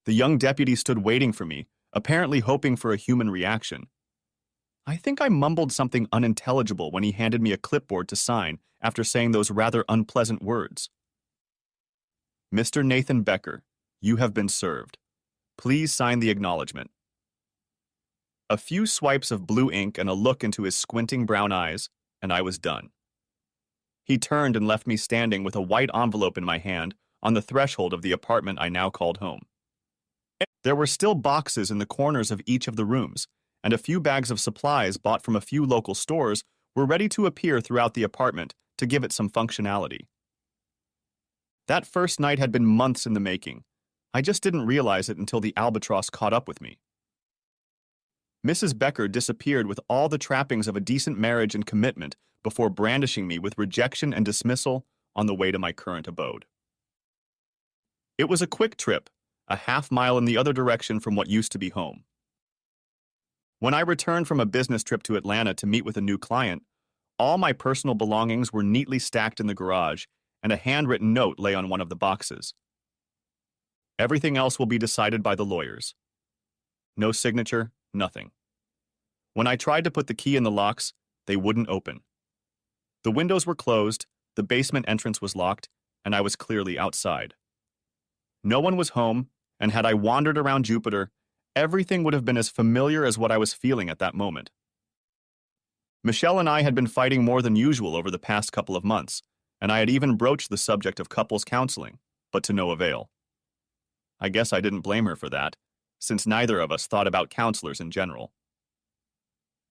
The young deputy stood waiting for me, apparently hoping for a human reaction. I think I mumbled something unintelligible when he handed me a clipboard to sign after saying those rather unpleasant words. Mr. Nathan Becker, you have been served. Please sign the acknowledgement. A few swipes of blue ink and a look into his squinting brown eyes, and I was done. He turned and left me standing with a white envelope in my hand on the threshold of the apartment I now called home. There were still boxes in the corners of each of the rooms, and a few bags of supplies bought from a few local stores were ready to appear throughout the apartment to give it some functionality. That first night had been months in the making. I just didn't realize it until the albatross caught up with me. Mrs. Becker disappeared with all the trappings of a decent marriage and commitment before brandishing me with rejection and dismissal on the way to my current abode. It was a quick trip, a half-mile in the other direction from what used to be home. When I returned from a business trip to Atlanta to meet with a new client, all my personal belongings were neatly stacked in the garage, and a handwritten note lay on one of the boxes. Everything else will be decided by the lawyers. No signature, nothing. When I tried to put the key in the locks, they wouldn't open. The windows were closed, the basement entrance was locked, and I was clearly outside. No one was home, and had I wandered around Jupiter, everything would have been as familiar as what I was feeling at that moment. Michelle and I had been fighting more than usual over the past couple of months, and I had even broached the subject of couples counseling, but to no avail. I guess I didn't blame her for that, since neither of us thought about counselors in general.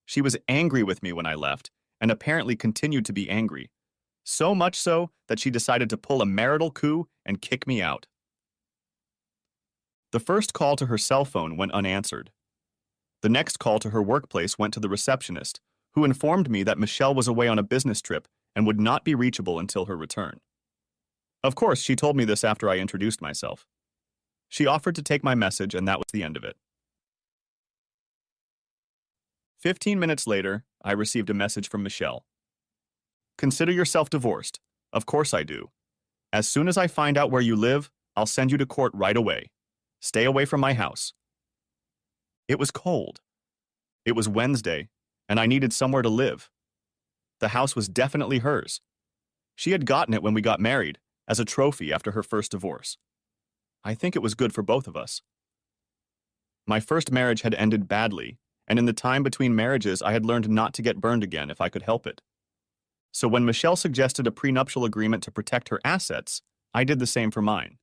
She was angry with me when I left, and apparently continued to be angry, so much so that she decided to pull a marital coup and kick me out. The first call to her cell phone went unanswered. The next call to her workplace went to the receptionist, who informed me that Michelle was away on a business trip and would not be reachable until her return. Of course, she told me this after I introduced myself. She offered to take my message, and that was the end of it. 15 minutes later, I received a message from Michelle. Consider yourself divorced. Of course I do. As soon as I find out where you live, I'll send you to court right away. Stay away from my house. It was cold. It was Wednesday, and I needed somewhere to live. The house was definitely hers. She had gotten it when we got married, as a trophy after her first divorce. I think it was good for both of us. My first marriage had ended badly, and in the time between marriages I had learned not to get burned again if I could help it. So when Michelle suggested a prenuptial agreement to protect her assets, I did the same for mine.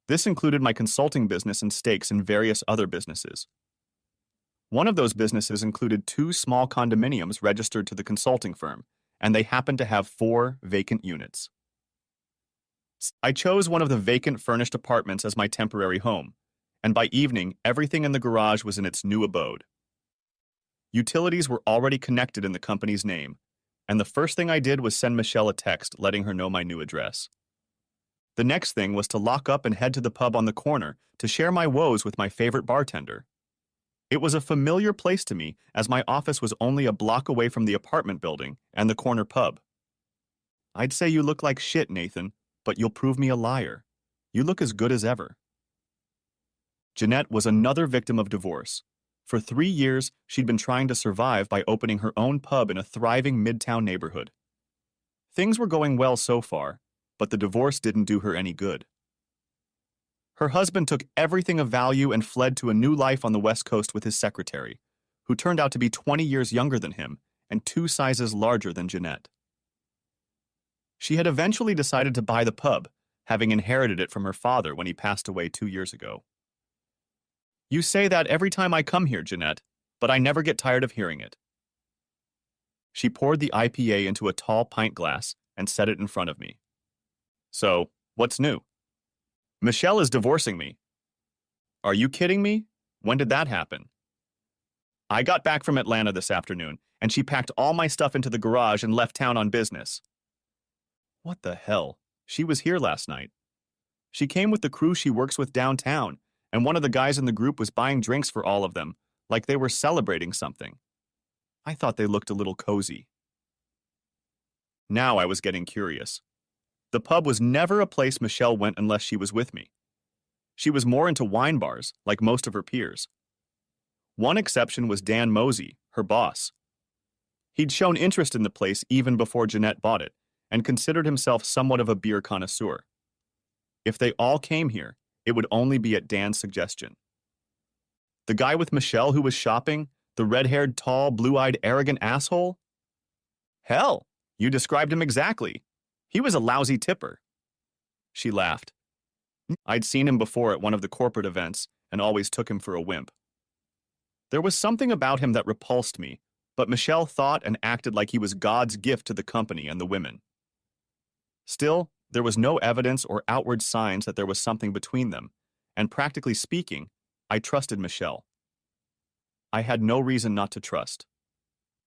This included my consulting business and stakes in various other businesses. One of those businesses included 2 small condominiums registered to the consulting firm, and they happened to have 4 vacant units. I chose one of the vacant furnished apartments as my temporary home, and by evening, everything in the garage was in its new abode. Utilities were already connected in the company's name, and the first thing I did was send Michelle a text letting her know my new address. The next thing was to lock up and head to the pub on the corner to share my woes with my favorite bartender. It was a familiar place to me, as my office was only a block away from the apartment building and the corner pub. I'd say you look like shit, Nathan, but you'll prove me a liar. You look as good as ever. Jeanette was another victim of divorce. For 3 years, she'd been trying to survive by opening her own pub in a thriving midtown neighborhood. Things were going well so far, but the divorce didn't do her any good. Her husband took everything of value and fled to a new life on the West Coast with his secretary, who turned out to be 20 years younger than him and 2 sizes larger than Jeanette. She had eventually decided to buy the pub, having inherited it from her father when he passed away 2 years ago. You say that every time I come here, Jeanette, but I never get tired of hearing it. She poured the IPA into a tall pint glass and set it in front of me. So, what's new? Michelle is divorcing me. Are you kidding me? When did that happen? I got back from Atlanta this afternoon, and she packed all my stuff into the garage and left town on business. What the hell? She was here last night. She came with the crew she works with downtown, and one of the guys in the group was buying drinks for all of them, like they were celebrating something. I thought they looked a little cozy. Now I was getting curious. The pub was never a place Michelle went unless she was with me. She was more into wine bars, like most of her peers. One exception was Dan Mosey, her boss. He'd shown interest in the place even before Jeanette bought it, and considered himself somewhat of a beer connoisseur. If they all came here, it would only be at Dan's suggestion. The guy with Michelle who was shopping, the red-haired, tall, blue-eyed, arrogant asshole? Hell, you described him exactly. He was a lousy tipper. She laughed. I'd seen him before at one of the corporate events and always took him for a wimp. There was something about him that repulsed me, but Michelle thought and acted like he was God's gift to the company and the women. Still, there was no evidence or outward signs that there was something between them, and practically speaking, I trusted Michelle. I had no reason not to trust.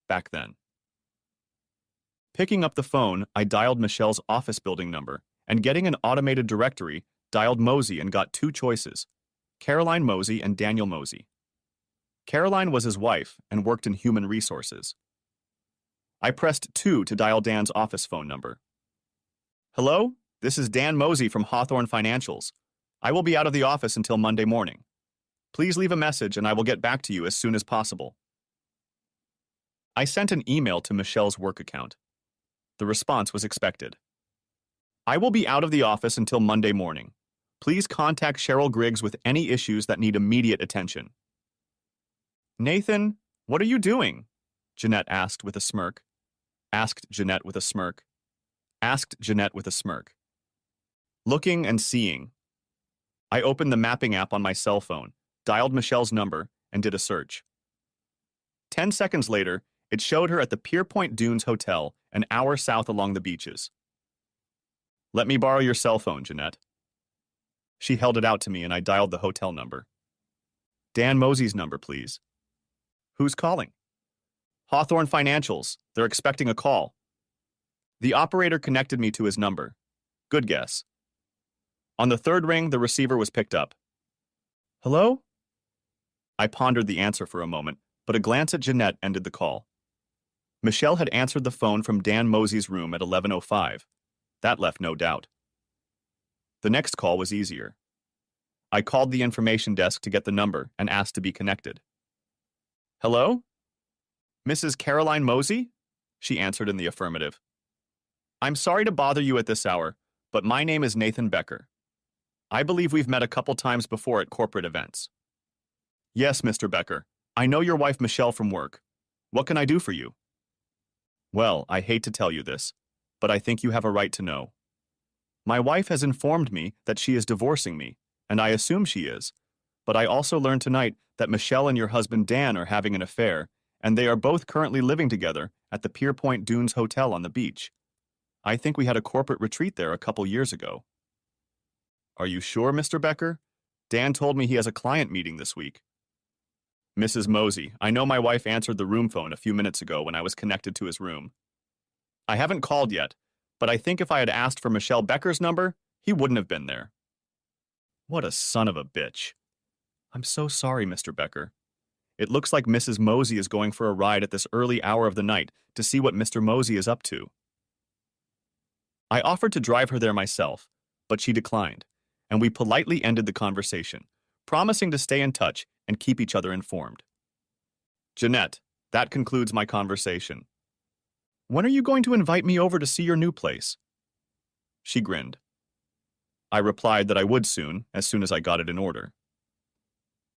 Back then. Picking up the phone, I dialed Michelle's office building number, and getting an automated directory, dialed Mosey and got two choices, Caroline Mosey and Daniel Mosey. Caroline was his wife and worked in human resources. I pressed 2 to dial Dan's office phone number. Hello, this is Dan Mosey from Hawthorne Financials. I will be out of the office until Monday morning. Please leave a message and I will get back to you as soon as possible. I sent an email to Michelle's work account. The response was expected. I will be out of the office until Monday morning. Please contact Cheryl Griggs with any issues that need immediate attention. Nathan, what are you doing? Jeanette asked with a smirk. Asked Jeanette with a smirk. Asked Jeanette with a smirk. Looking and seeing. I opened the mapping app on my cell phone, dialed Michelle's number, and did a search. 10 seconds later, it showed her at the Pierpoint Dunes Hotel, an hour south along the beaches. Let me borrow your cell phone, Jeanette. She held it out to me and I dialed the hotel number. Dan Mosey's number, please. Who's calling? Hawthorne Financials. They're expecting a call. The operator connected me to his number. Good guess. On the third ring, the receiver was picked up. Hello? I pondered the answer for a moment, but a glance at Jeanette ended the call. Michelle had answered the phone from Dan Mosey's room at 11:05. That left no doubt. The next call was easier. I called the information desk to get the number and asked to be connected. Hello? Mrs. Caroline Mosey? She answered in the affirmative. I'm sorry to bother you at this hour, but my name is Nathan Becker. I believe we've met a couple times before at corporate events. Yes, Mr. Becker. I know your wife Michelle from work. What can I do for you? Well, I hate to tell you this, but I think you have a right to know. My wife has informed me that she is divorcing me, and I assume she is, but I also learned tonight that Michelle and your husband Dan are having an affair, and they are both currently living together at the Pierpoint Dunes Hotel on the beach. I think we had a corporate retreat there a couple years ago. Are you sure, Mr. Becker? Dan told me he has a client meeting this week. Mrs. Mosey, I know my wife answered the room phone a few minutes ago when I was connected to his room. I haven't called yet, but I think if I had asked for Michelle Becker's number, he wouldn't have been there. What a son of a bitch. I'm so sorry, Mr. Becker. It looks like Mrs. Mosey is going for a ride at this early hour of the night to see what Mr. Mosey is up to. I offered to drive her there myself, but she declined, and we politely ended the conversation, promising to stay in touch and keep each other informed. Jeanette, that concludes my conversation. When are you going to invite me over to see your new place? She grinned. I replied that I would soon as I got it in order.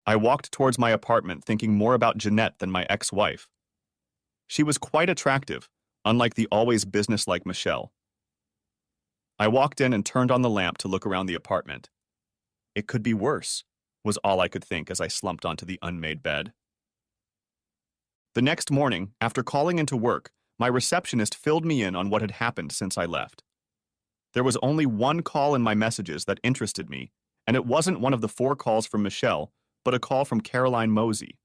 I walked towards my apartment thinking more about Jeanette than my ex-wife. She was quite attractive, unlike the always businesslike Michelle. I walked in and turned on the lamp to look around the apartment. It could be worse, was all I could think as I slumped onto the unmade bed. The next morning, after calling into work, my receptionist filled me in on what had happened since I left. There was only one call in my messages that interested me, and it wasn't one of the 4 calls from Michelle, but a call from Caroline Mosey.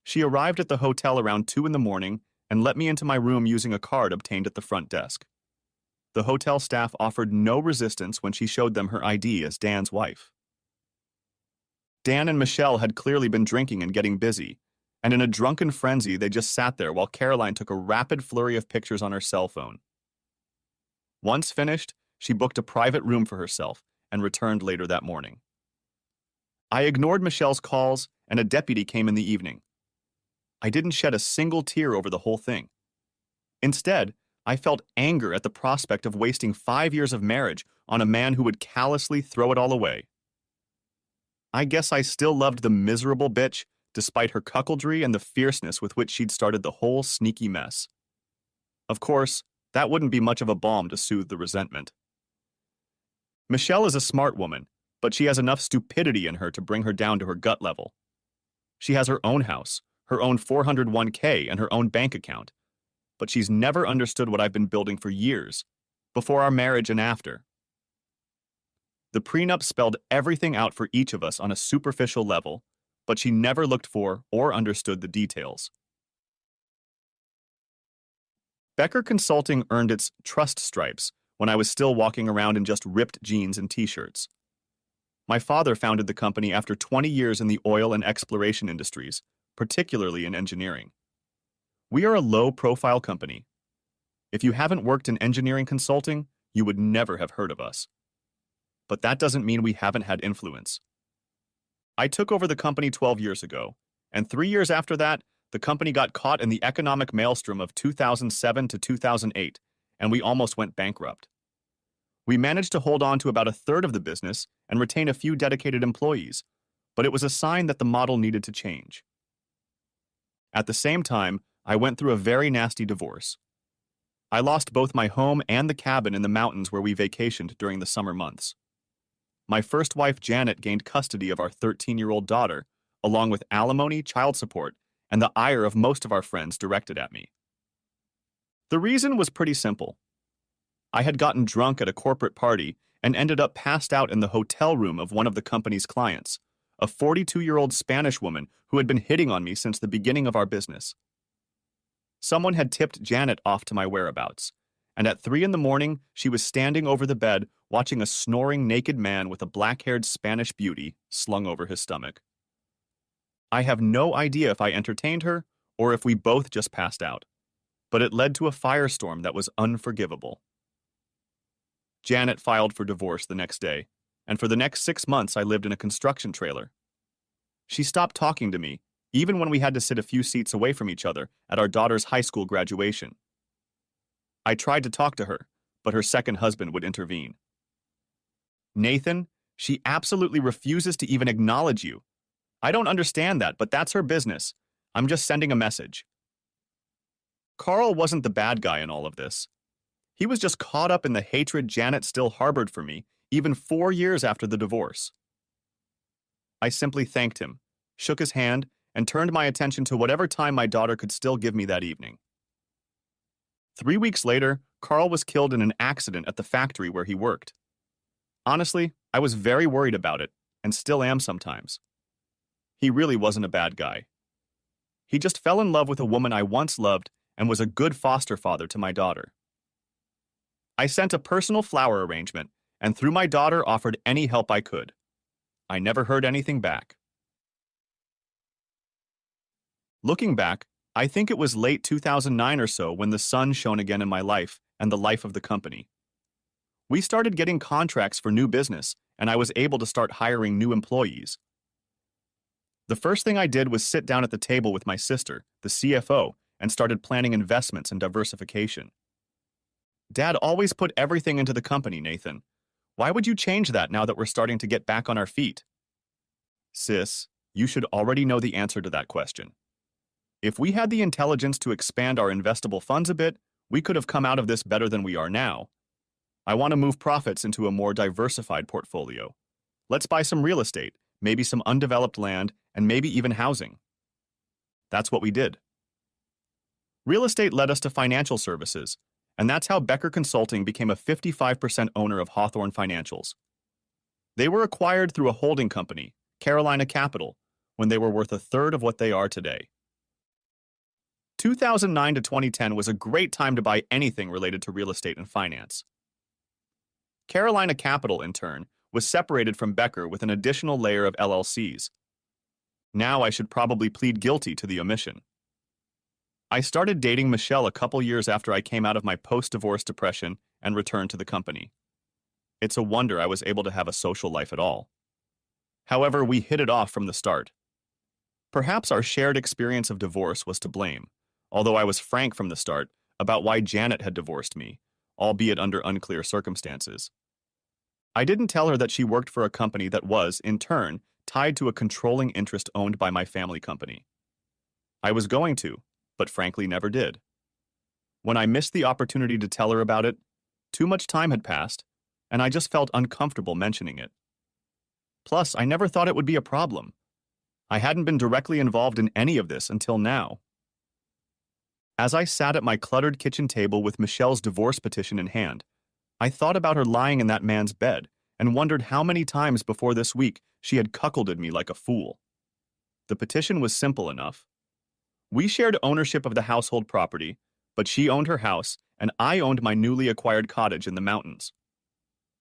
She arrived at the hotel around 2 in the morning and let me into my room using a card obtained at the front desk. The hotel staff offered no resistance when she showed them her ID as Dan's wife. Dan and Michelle had clearly been drinking and getting busy, and in a drunken frenzy they just sat there while Caroline took a rapid flurry of pictures on her cell phone. Once finished, she booked a private room for herself and returned later that morning. I ignored Michelle's calls, and a deputy came in the evening. I didn't shed a single tear over the whole thing. Instead, I felt anger at the prospect of wasting 5 years of marriage on a man who would callously throw it all away. I guess I still loved the miserable bitch, despite her cuckoldry and the fierceness with which she'd started the whole sneaky mess. Of course, that wouldn't be much of a balm to soothe the resentment. Michelle is a smart woman, but she has enough stupidity in her to bring her down to her gut level. She has her own house, her own 401k, and her own bank account, but she's never understood what I've been building for years, before our marriage and after. The prenup spelled everything out for each of us on a superficial level, but she never looked for or understood the details. Becker Consulting earned its trust stripes when I was still walking around in just ripped jeans and t-shirts. My father founded the company after 20 years in the oil and exploration industries, particularly in engineering. We are a low-profile company. If you haven't worked in engineering consulting, you would never have heard of us. But that doesn't mean we haven't had influence. I took over the company 12 years ago, and 3 years after that, the company got caught in the economic maelstrom of 2007 to 2008, and we almost went bankrupt. We managed to hold on to about a third of the business and retain a few dedicated employees, but it was a sign that the model needed to change. At the same time, I went through a very nasty divorce. I lost both my home and the cabin in the mountains where we vacationed during the summer months. My first wife, Janet, gained custody of our 13-year-old daughter, along with alimony, child support, and the ire of most of our friends directed at me. The reason was pretty simple. I had gotten drunk at a corporate party and ended up passed out in the hotel room of one of the company's clients, a 42-year-old Spanish woman who had been hitting on me since the beginning of our business. Someone had tipped Janet off to my whereabouts, and at 3 a.m, she was standing over the bed watching a snoring naked man with a black-haired Spanish beauty slung over his stomach. I have no idea if I entertained her or if we both just passed out, but it led to a firestorm that was unforgivable. Janet filed for divorce the next day, and for the next 6 months I lived in a construction trailer. She stopped talking to me, even when we had to sit a few seats away from each other at our daughter's high school graduation. I tried to talk to her, but her second husband would intervene. Nathan, she absolutely refuses to even acknowledge you. I don't understand that, but that's her business. I'm just sending a message. Carl wasn't the bad guy in all of this. He was just caught up in the hatred Janet still harbored for me, even 4 years after the divorce. I simply thanked him, shook his hand, and turned my attention to whatever time my daughter could still give me that evening. 3 weeks later, Carl was killed in an accident at the factory where he worked. Honestly, I was very worried about it, and still am sometimes. He really wasn't a bad guy. He just fell in love with a woman I once loved and was a good foster father to my daughter. I sent a personal flower arrangement, and through my daughter offered any help I could. I never heard anything back. Looking back, I think it was late 2009 or so when the sun shone again in my life and the life of the company. We started getting contracts for new business, and I was able to start hiring new employees. The first thing I did was sit down at the table with my sister, the CFO, and started planning investments and diversification. Dad always put everything into the company, Nathan. Why would you change that now that we're starting to get back on our feet? Sis, you should already know the answer to that question. If we had the intelligence to expand our investable funds a bit, we could have come out of this better than we are now. I want to move profits into a more diversified portfolio. Let's buy some real estate, maybe some undeveloped land, and maybe even housing. That's what we did. Real estate led us to financial services, and that's how Becker Consulting became a 55% owner of Hawthorne Financials. They were acquired through a holding company, Carolina Capital, when they were worth a third of what they are today. 2009 to 2010 was a great time to buy anything related to real estate and finance. Carolina Capital, in turn, was separated from Becker with an additional layer of LLCs. Now I should probably plead guilty to the omission. I started dating Michelle a couple years after I came out of my post-divorce depression and returned to the company. It's a wonder I was able to have a social life at all. However, we hit it off from the start. Perhaps our shared experience of divorce was to blame, although I was frank from the start about why Janet had divorced me, albeit under unclear circumstances. I didn't tell her that she worked for a company that was, in turn, tied to a controlling interest owned by my family company. I was going to, but frankly never did. When I missed the opportunity to tell her about it, too much time had passed, and I just felt uncomfortable mentioning it. Plus, I never thought it would be a problem. I hadn't been directly involved in any of this until now. As I sat at my cluttered kitchen table with Michelle's divorce petition in hand, I thought about her lying in that man's bed and wondered how many times before this week she had cuckolded me like a fool. The petition was simple enough. We shared ownership of the household property, but she owned her house and I owned my newly acquired cottage in the mountains.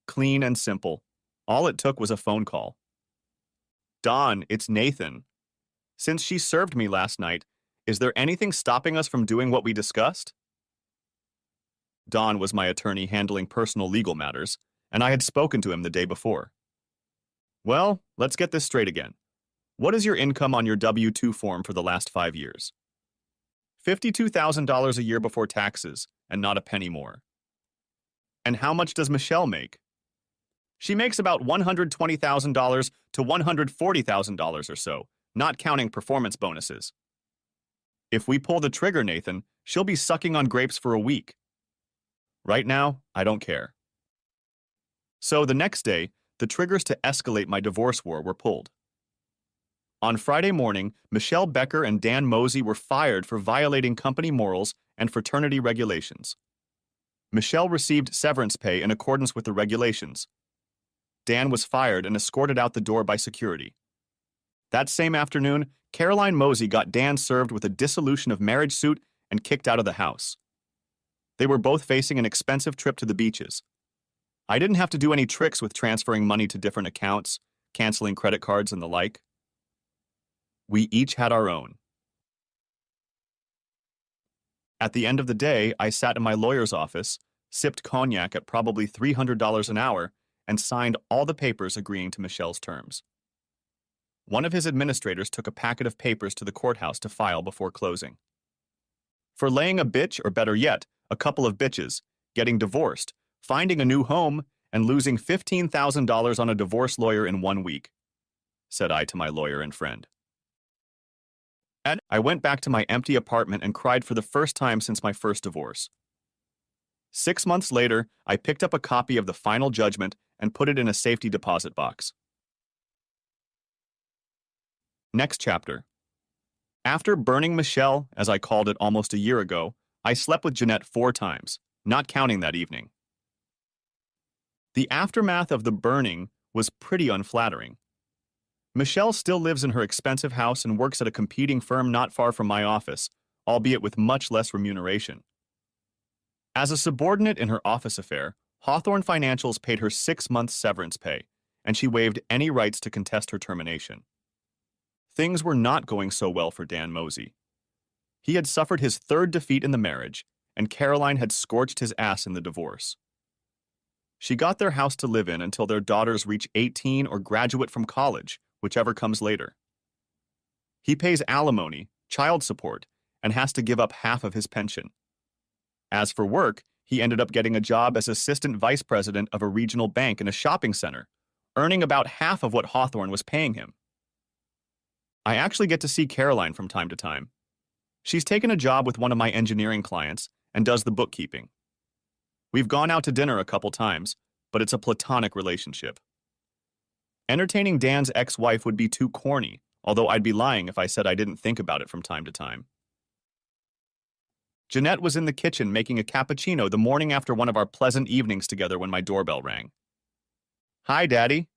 Clean and simple. All it took was a phone call. Dawn, it's Nathan. Since she served me last night, is there anything stopping us from doing what we discussed? Don was my attorney handling personal legal matters, and I had spoken to him the day before. Well, let's get this straight again. What is your income on your W-2 form for the last 5 years? $52,000 a year before taxes, and not a penny more. And how much does Michelle make? She makes about $120,000 to $140,000 or so, not counting performance bonuses. If we pull the trigger, Nathan, she'll be sucking on grapes for a week. Right now, I don't care. So the next day, the triggers to escalate my divorce war were pulled. On Friday morning, Michelle Becker and Dan Mosey were fired for violating company morals and fraternity regulations. Michelle received severance pay in accordance with the regulations. Dan was fired and escorted out the door by security. That same afternoon, Caroline Mosey got Dan served with a dissolution of marriage suit and kicked out of the house. They were both facing an expensive trip to the beaches. I didn't have to do any tricks with transferring money to different accounts, canceling credit cards, and the like. We each had our own. At the end of the day, I sat in my lawyer's office, sipped cognac at probably $300 an hour, and signed all the papers agreeing to Michelle's terms. One of his administrators took a packet of papers to the courthouse to file before closing. For laying a bitch, or better yet, a couple of bitches, getting divorced, finding a new home, and losing $15,000 on a divorce lawyer in 1 week, said I to my lawyer and friend. And I went back to my empty apartment and cried for the first time since my first divorce. 6 months later, I picked up a copy of the final judgment and put it in a safety deposit box. Next chapter. After burning Michelle, as I called it almost a year ago, I slept with Jeanette 4 times, not counting that evening. The aftermath of the burning was pretty unflattering. Michelle still lives in her expensive house and works at a competing firm not far from my office, albeit with much less remuneration. As a subordinate in her office affair, Hawthorne Financials paid her 6 months severance pay, and she waived any rights to contest her termination. Things were not going so well for Dan Mosey. He had suffered his 3rd defeat in the marriage, and Caroline had scorched his ass in the divorce. She got their house to live in until their daughters reach 18 or graduate from college, whichever comes later. He pays alimony, child support, and has to give up half of his pension. As for work, he ended up getting a job as assistant vice president of a regional bank in a shopping center, earning about half of what Hawthorne was paying him. I actually get to see Caroline from time to time. She's taken a job with one of my engineering clients and does the bookkeeping. We've gone out to dinner a couple times, but it's a platonic relationship. Entertaining Dan's ex-wife would be too corny, although I'd be lying if I said I didn't think about it from time to time. Jeanette was in the kitchen making a cappuccino the morning after one of our pleasant evenings together when my doorbell rang. "Hi, Daddy."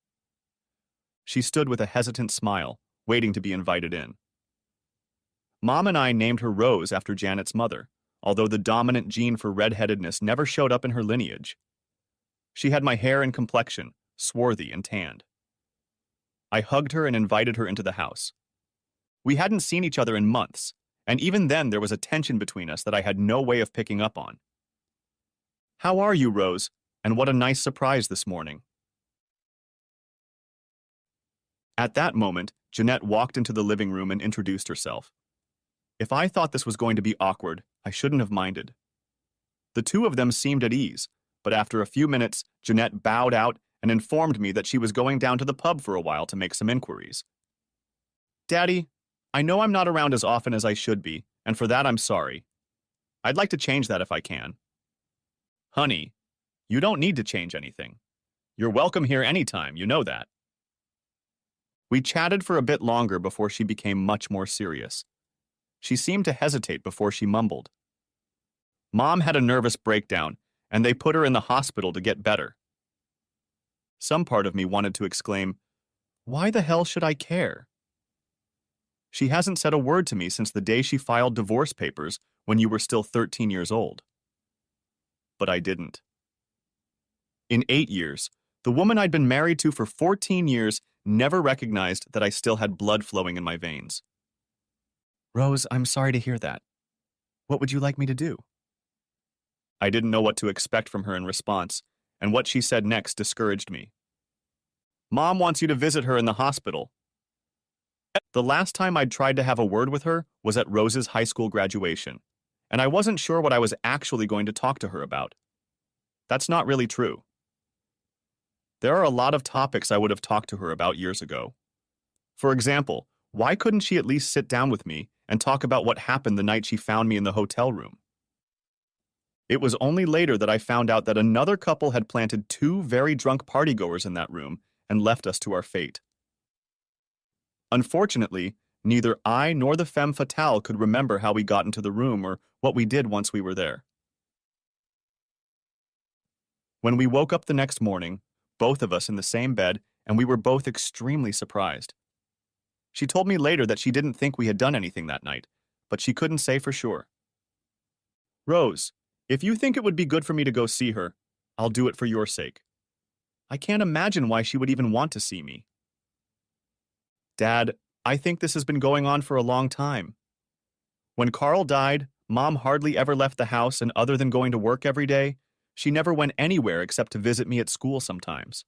She stood with a hesitant smile, waiting to be invited in. Mom and I named her Rose after Janet's mother, although the dominant gene for redheadedness never showed up in her lineage. She had my hair and complexion, swarthy and tanned. I hugged her and invited her into the house. We hadn't seen each other in months, and even then there was a tension between us that I had no way of picking up on. "How are you, Rose? And what a nice surprise this morning." At that moment, Jeanette walked into the living room and introduced herself. If I thought this was going to be awkward, I shouldn't have minded. The two of them seemed at ease, but after a few minutes, Jeanette bowed out and informed me that she was going down to the pub for a while to make some inquiries. Daddy, I know I'm not around as often as I should be, and for that I'm sorry. I'd like to change that if I can. Honey, you don't need to change anything. You're welcome here anytime, you know that. We chatted for a bit longer before she became much more serious. She seemed to hesitate before she mumbled. Mom had a nervous breakdown, and they put her in the hospital to get better. Some part of me wanted to exclaim, "Why the hell should I care?" She hasn't said a word to me since the day she filed divorce papers when you were still 13 years old. But I didn't. In 8 years, the woman I'd been married to for 14 years never recognized that I still had blood flowing in my veins. Rose, I'm sorry to hear that. What would you like me to do? I didn't know what to expect from her in response, and what she said next discouraged me. Mom wants you to visit her in the hospital. The last time I'd tried to have a word with her was at Rose's high school graduation, and I wasn't sure what I was actually going to talk to her about. That's not really true. There are a lot of topics I would have talked to her about years ago. For example, why couldn't she at least sit down with me and talk about what happened the night she found me in the hotel room? It was only later that I found out that another couple had planted 2 very drunk partygoers in that room and left us to our fate. Unfortunately, neither I nor the femme fatale could remember how we got into the room or what we did once we were there. When we woke up the next morning, both of us in the same bed, and we were both extremely surprised. She told me later that she didn't think we had done anything that night, but she couldn't say for sure. Rose, if you think it would be good for me to go see her, I'll do it for your sake. I can't imagine why she would even want to see me. Dad, I think this has been going on for a long time. When Carl died, Mom hardly ever left the house, and other than going to work every day, she never went anywhere except to visit me at school sometimes.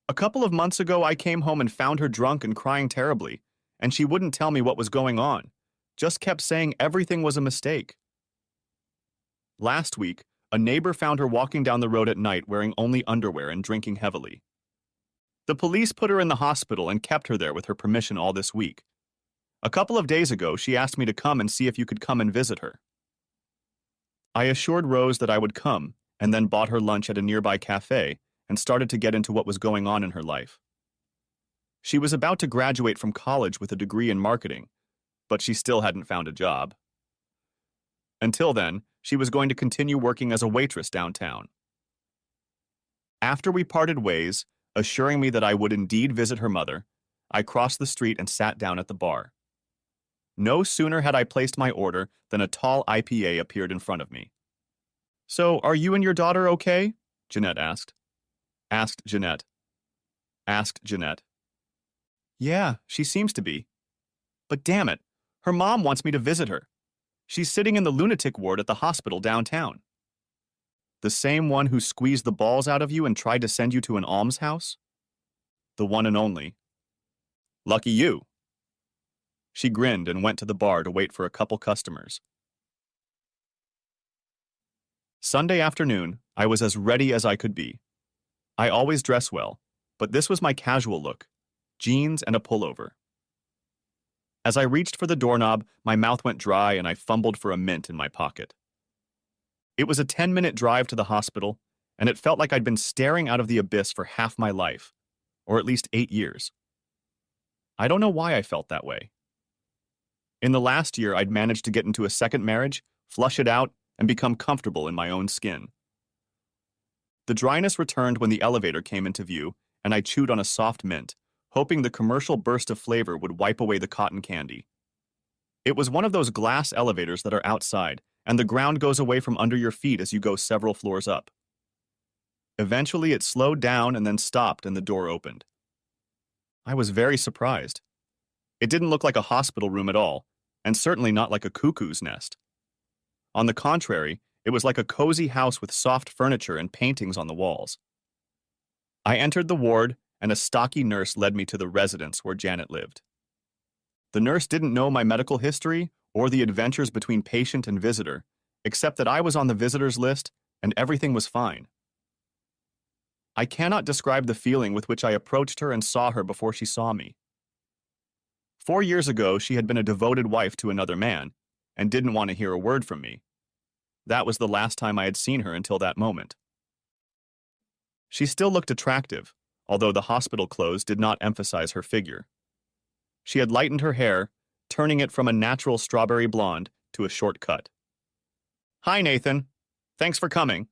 A couple of months ago, I came home and found her drunk and crying terribly, and she wouldn't tell me what was going on, just kept saying everything was a mistake. Last week, a neighbor found her walking down the road at night wearing only underwear and drinking heavily. The police put her in the hospital and kept her there with her permission all this week. A couple of days ago, she asked me to come and see if you could come and visit her. I assured Rose that I would come, and then bought her lunch at a nearby cafe and started to get into what was going on in her life. She was about to graduate from college with a degree in marketing, but she still hadn't found a job. Until then, she was going to continue working as a waitress downtown. After we parted ways, assuring me that I would indeed visit her mother, I crossed the street and sat down at the bar. No sooner had I placed my order than a tall IPA appeared in front of me. So, are you and your daughter okay? Jeanette asked. Asked Jeanette. Yeah, she seems to be. But damn it, her mom wants me to visit her. She's sitting in the lunatic ward at the hospital downtown. The same one who squeezed the balls out of you and tried to send you to an almshouse? The one and only. Lucky you. She grinned and went to the bar to wait for a couple customers. Sunday afternoon, I was as ready as I could be. I always dress well, but this was my casual look, jeans and a pullover. As I reached for the doorknob, my mouth went dry and I fumbled for a mint in my pocket. It was a 10-minute drive to the hospital, and it felt like I'd been staring out of the abyss for half my life, or at least 8 years. I don't know why I felt that way. In the last year, I'd managed to get into a second marriage, flush it out, and become comfortable in my own skin. The dryness returned when the elevator came into view, and I chewed on a soft mint, hoping the commercial burst of flavor would wipe away the cotton candy. It was one of those glass elevators that are outside, and the ground goes away from under your feet as you go several floors up. Eventually, it slowed down and then stopped, and the door opened. I was very surprised. It didn't look like a hospital room at all, and certainly not like a cuckoo's nest. On the contrary, it was like a cozy house with soft furniture and paintings on the walls. I entered the ward, and a stocky nurse led me to the residence where Janet lived. The nurse didn't know my medical history or the adventures between patient and visitor, except that I was on the visitors list and everything was fine. I cannot describe the feeling with which I approached her and saw her before she saw me. 4 years ago, she had been a devoted wife to another man and didn't want to hear a word from me. That was the last time I had seen her until that moment. She still looked attractive, although the hospital clothes did not emphasize her figure. She had lightened her hair, turning it from a natural strawberry blonde to a short cut. "Hi, Nathan. Thanks for coming."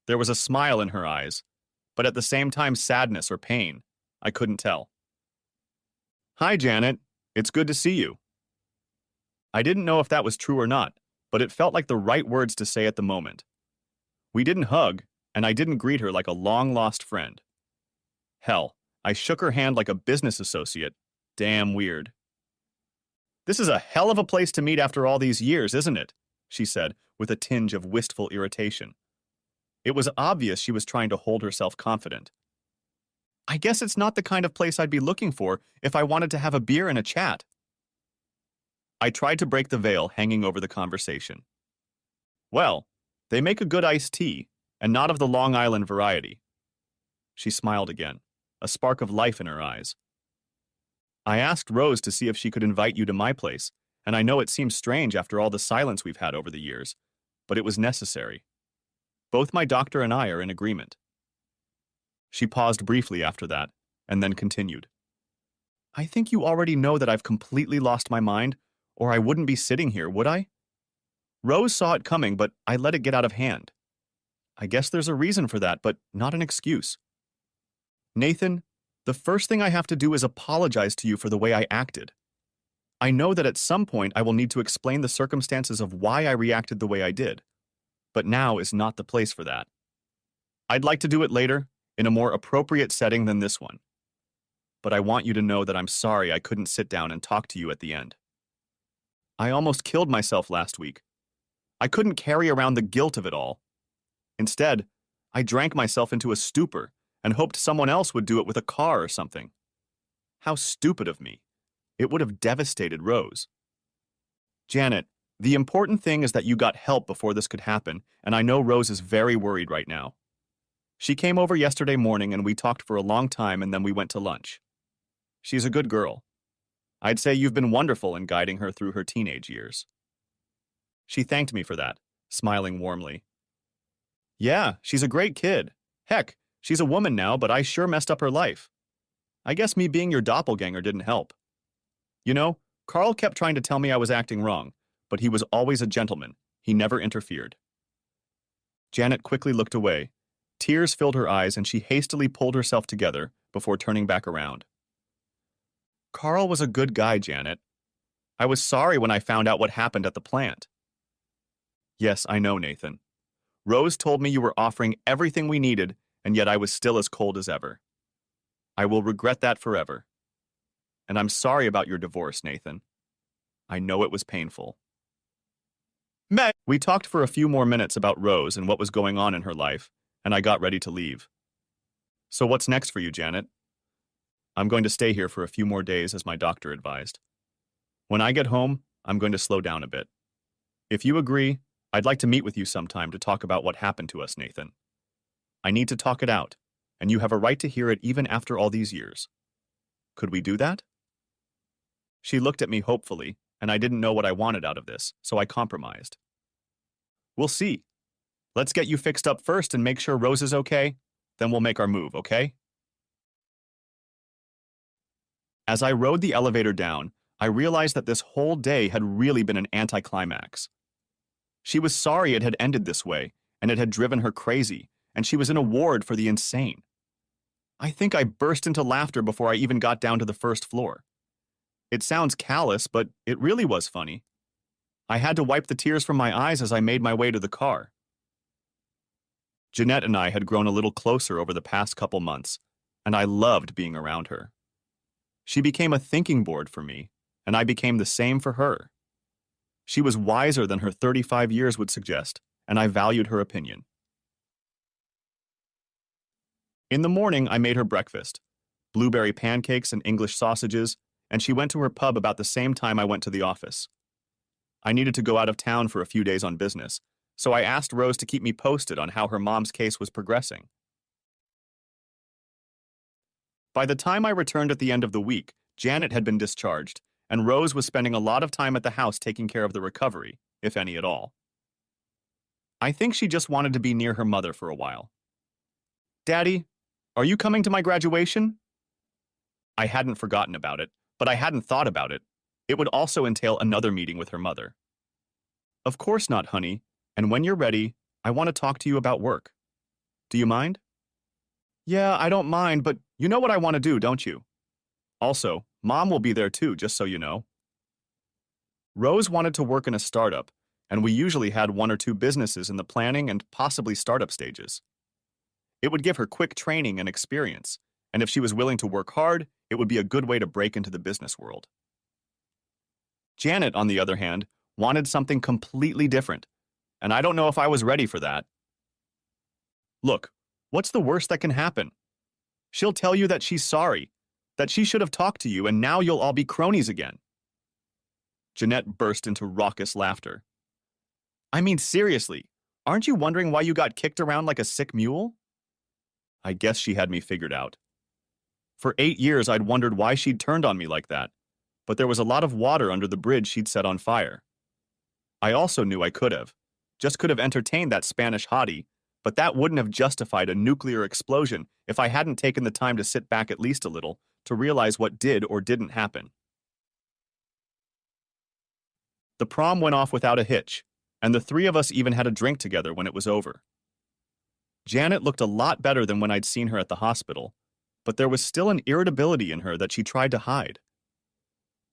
There was a smile in her eyes, but at the same time sadness or pain. I couldn't tell. "Hi, Janet. It's good to see you." I didn't know if that was true or not, but it felt like the right words to say at the moment. We didn't hug, and I didn't greet her like a long-lost friend. Hell, I shook her hand like a business associate. Damn weird. "This is a hell of a place to meet after all these years, isn't it?" she said, with a tinge of wistful irritation. It was obvious she was trying to hold herself confident. "I guess it's not the kind of place I'd be looking for if I wanted to have a beer and a chat." I tried to break the veil hanging over the conversation. "Well, they make a good iced tea, and not of the Long Island variety." She smiled again, a spark of life in her eyes. "I asked Rose to see if she could invite you to my place, and I know it seems strange after all the silence we've had over the years, but it was necessary. Both my doctor and I are in agreement." She paused briefly after that, and then continued. "I think you already know that I've completely lost my mind, or I wouldn't be sitting here, would I? Rose saw it coming, but I let it get out of hand. I guess there's a reason for that, but not an excuse. Nathan, the first thing I have to do is apologize to you for the way I acted. I know that at some point I will need to explain the circumstances of why I reacted the way I did, but now is not the place for that. I'd like to do it later, in a more appropriate setting than this one. But I want you to know that I'm sorry I couldn't sit down and talk to you at the end. I almost killed myself last week. I couldn't carry around the guilt of it all. Instead, I drank myself into a stupor and hoped someone else would do it with a car or something. How stupid of me. It would have devastated Rose. Janet, the important thing is that you got help before this could happen, and I know Rose is very worried right now. She came over yesterday morning and we talked for a long time and then we went to lunch. She's a good girl. I'd say you've been wonderful in guiding her through her teenage years." She thanked me for that, smiling warmly. "Yeah, she's a great kid. Heck, she's a woman now, but I sure messed up her life. I guess me being your doppelganger didn't help. You know, Carl kept trying to tell me I was acting wrong, but he was always a gentleman. He never interfered." Janet quickly looked away. Tears filled her eyes and she hastily pulled herself together before turning back around. "Carl was a good guy, Janet. I was sorry when I found out what happened at the plant." "Yes, I know, Nathan. Rose told me you were offering everything we needed, and yet I was still as cold as ever. I will regret that forever. And I'm sorry about your divorce, Nathan. I know it was painful." We talked for a few more minutes about Rose and what was going on in her life, and I got ready to leave. "So what's next for you, Janet?" "I'm going to stay here for a few more days as my doctor advised. When I get home, I'm going to slow down a bit. If you agree, I'd like to meet with you sometime to talk about what happened to us, Nathan. I need to talk it out, and you have a right to hear it even after all these years. Could we do that?" She looked at me hopefully, and I didn't know what I wanted out of this, so I compromised. "We'll see. Let's get you fixed up first and make sure Rose is okay, then we'll make our move, okay?" As I rode the elevator down, I realized that this whole day had really been an anticlimax. She was sorry it had ended this way, and it had driven her crazy, and she was in a ward for the insane. I think I burst into laughter before I even got down to the first floor. It sounds callous, but it really was funny. I had to wipe the tears from my eyes as I made my way to the car. Jeanette and I had grown a little closer over the past couple months, and I loved being around her. She became a thinking board for me, and I became the same for her. She was wiser than her 35 years would suggest, and I valued her opinion. In the morning, I made her breakfast, blueberry pancakes and English sausages, and she went to her pub about the same time I went to the office. I needed to go out of town for a few days on business, so I asked Rose to keep me posted on how her mom's case was progressing. By the time I returned at the end of the week, Janet had been discharged, and Rose was spending a lot of time at the house taking care of the recovery, if any at all. I think she just wanted to be near her mother for a while. Daddy, are you coming to my graduation? I hadn't forgotten about it, but I hadn't thought about it. It would also entail another meeting with her mother. Of course not, honey, and when you're ready, I want to talk to you about work. Do you mind? Yeah, I don't mind, but you know what I want to do, don't you? Also, Mom will be there too, just so you know. Rose wanted to work in a startup, and we usually had one or two businesses in the planning and possibly startup stages. It would give her quick training and experience, and if she was willing to work hard, it would be a good way to break into the business world. Janet, on the other hand, wanted something completely different, and I don't know if I was ready for that. Look, what's the worst that can happen? She'll tell you that she's sorry, that she should have talked to you, and now you'll all be cronies again. Jeanette burst into raucous laughter. I mean, seriously, aren't you wondering why you got kicked around like a sick mule? I guess she had me figured out. For 8 years, I'd wondered why she'd turned on me like that, but there was a lot of water under the bridge she'd set on fire. I also knew I could have entertained that Spanish hottie, but that wouldn't have justified a nuclear explosion if I hadn't taken the time to sit back at least a little to realize what did or didn't happen. The prom went off without a hitch, and the three of us even had a drink together when it was over. Janet looked a lot better than when I'd seen her at the hospital, but there was still an irritability in her that she tried to hide.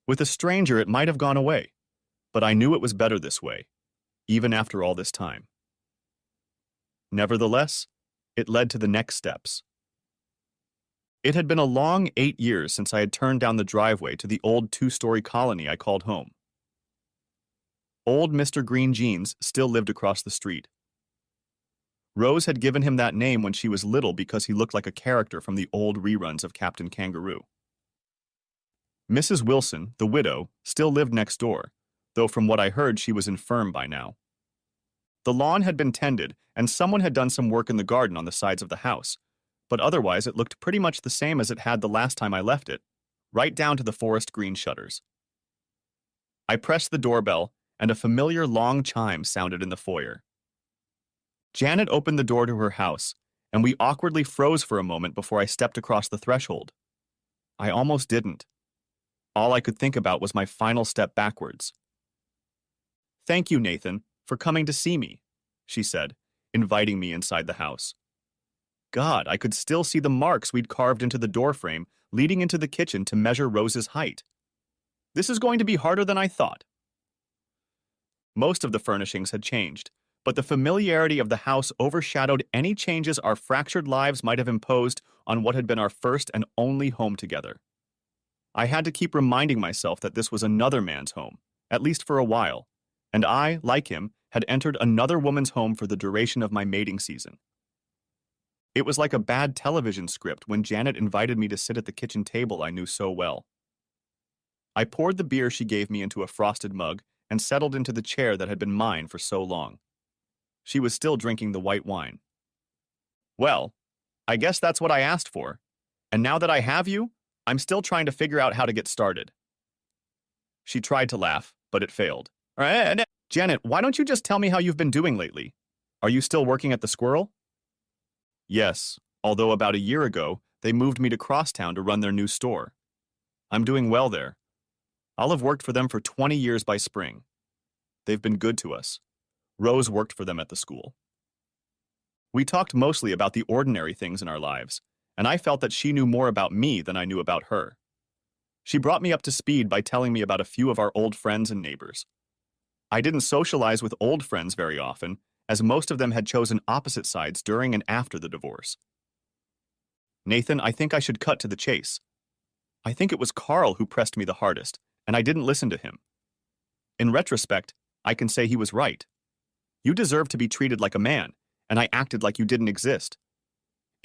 With a stranger, it might have gone away, but I knew it was better this way, even after all this time. Nevertheless, it led to the next steps. It had been a long 8 years since I had turned down the driveway to the old 2-story colony I called home. Old Mr. Green Jeans still lived across the street. Rose had given him that name when she was little because he looked like a character from the old reruns of Captain Kangaroo. Mrs. Wilson, the widow, still lived next door, though from what I heard she was infirm by now. The lawn had been tended, and someone had done some work in the garden on the sides of the house, but otherwise it looked pretty much the same as it had the last time I left it, right down to the forest green shutters. I pressed the doorbell, and a familiar long chime sounded in the foyer. Janet opened the door to her house, and we awkwardly froze for a moment before I stepped across the threshold. I almost didn't. All I could think about was my final step backwards. Thank you, Nathan, for coming to see me, she said, inviting me inside the house. God, I could still see the marks we'd carved into the doorframe leading into the kitchen to measure Rose's height. This is going to be harder than I thought. Most of the furnishings had changed, but the familiarity of the house overshadowed any changes our fractured lives might have imposed on what had been our first and only home together. I had to keep reminding myself that this was another man's home, at least for a while, and I, like him, had entered another woman's home for the duration of my mating season. It was like a bad television script when Janet invited me to sit at the kitchen table I knew so well. I poured the beer she gave me into a frosted mug and settled into the chair that had been mine for so long. She was still drinking the white wine. Well, I guess that's what I asked for, and now that I have you, I'm still trying to figure out how to get started. She tried to laugh, but it failed. Janet, why don't you just tell me how you've been doing lately? Are you still working at the Squirrel? Yes, although about a year ago, they moved me to Crosstown to run their new store. I'm doing well there. I'll have worked for them for 20 years by spring. They've been good to us. Rose worked for them at the school. We talked mostly about the ordinary things in our lives, and I felt that she knew more about me than I knew about her. She brought me up to speed by telling me about a few of our old friends and neighbors. I didn't socialize with old friends very often, as most of them had chosen opposite sides during and after the divorce. Nathan, I think I should cut to the chase. I think it was Carl who pressed me the hardest, and I didn't listen to him. In retrospect, I can say he was right. You deserve to be treated like a man, and I acted like you didn't exist.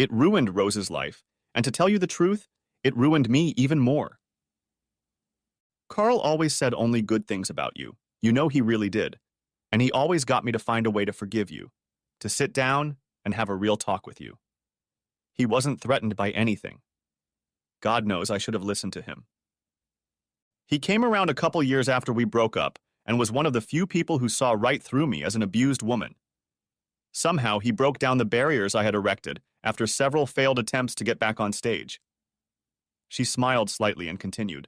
It ruined Rose's life, and to tell you the truth, it ruined me even more. Carl always said only good things about you. You know he really did. And he always got me to find a way to forgive you, to sit down and have a real talk with you. He wasn't threatened by anything. God knows I should have listened to him. He came around a couple years after we broke up and was one of the few people who saw right through me as an abused woman. Somehow he broke down the barriers I had erected after several failed attempts to get back on stage. She smiled slightly and continued.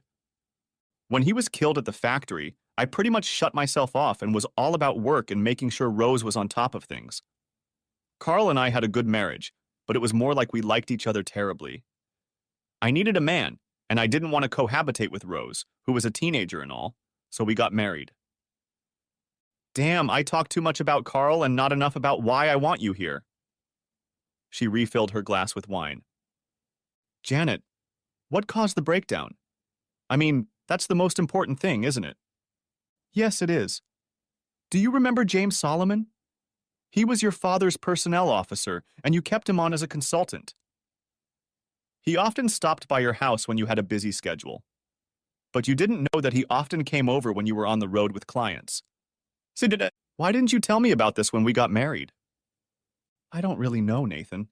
When he was killed at the factory, I pretty much shut myself off and was all about work and making sure Rose was on top of things. Carl and I had a good marriage, but it was more like we liked each other terribly. I needed a man, and I didn't want to cohabitate with Rose, who was a teenager and all, so we got married. Damn, I talk too much about Carl and not enough about why I want you here. She refilled her glass with wine. Janet, what caused the breakdown? I mean, that's the most important thing, isn't it? Yes, it is. Do you remember James Solomon? He was your father's personnel officer, and you kept him on as a consultant. He often stopped by your house when you had a busy schedule. But you didn't know that he often came over when you were on the road with clients. So why didn't you tell me about this when we got married? I don't really know, Nathan.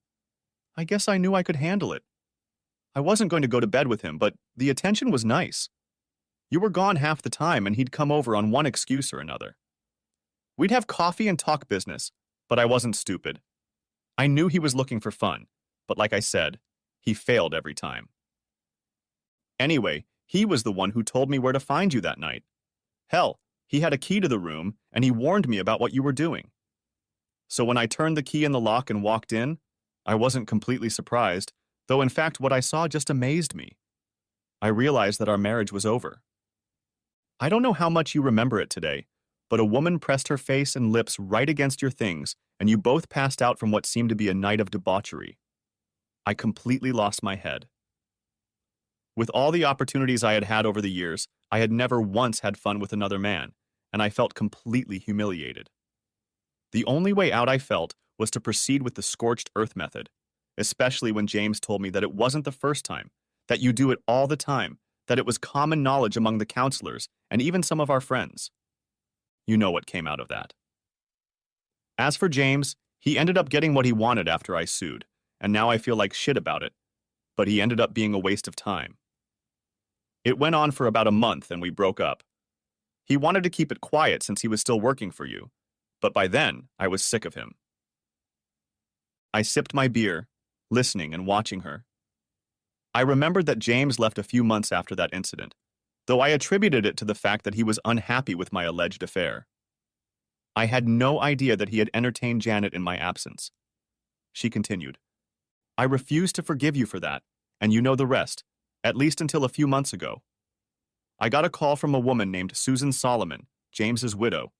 I guess I knew I could handle it. I wasn't going to go to bed with him, but the attention was nice. You were gone half the time, and he'd come over on one excuse or another. We'd have coffee and talk business, but I wasn't stupid. I knew he was looking for fun, but like I said, he failed every time. Anyway, he was the one who told me where to find you that night. Hell, he had a key to the room, and he warned me about what you were doing. So when I turned the key in the lock and walked in, I wasn't completely surprised, though in fact what I saw just amazed me. I realized that our marriage was over. I don't know how much you remember it today, but a woman pressed her face and lips right against your things, and you both passed out from what seemed to be a night of debauchery. I completely lost my head. With all the opportunities I had had over the years, I had never once had fun with another man, and I felt completely humiliated. The only way out I felt was to proceed with the scorched earth method, especially when James told me that it wasn't the first time, that you do it all the time, that it was common knowledge among the counselors and even some of our friends. You know what came out of that. As for James, he ended up getting what he wanted after I sued, and now I feel like shit about it, but he ended up being a waste of time. It went on for about a month and we broke up. He wanted to keep it quiet since he was still working for you, but by then I was sick of him. I sipped my beer, listening and watching her. I remembered that James left a few months after that incident, though I attributed it to the fact that he was unhappy with my alleged affair. I had no idea that he had entertained Janet in my absence. She continued, I refuse to forgive you for that, and you know the rest, at least until a few months ago. I got a call from a woman named Susan Solomon, James's widow.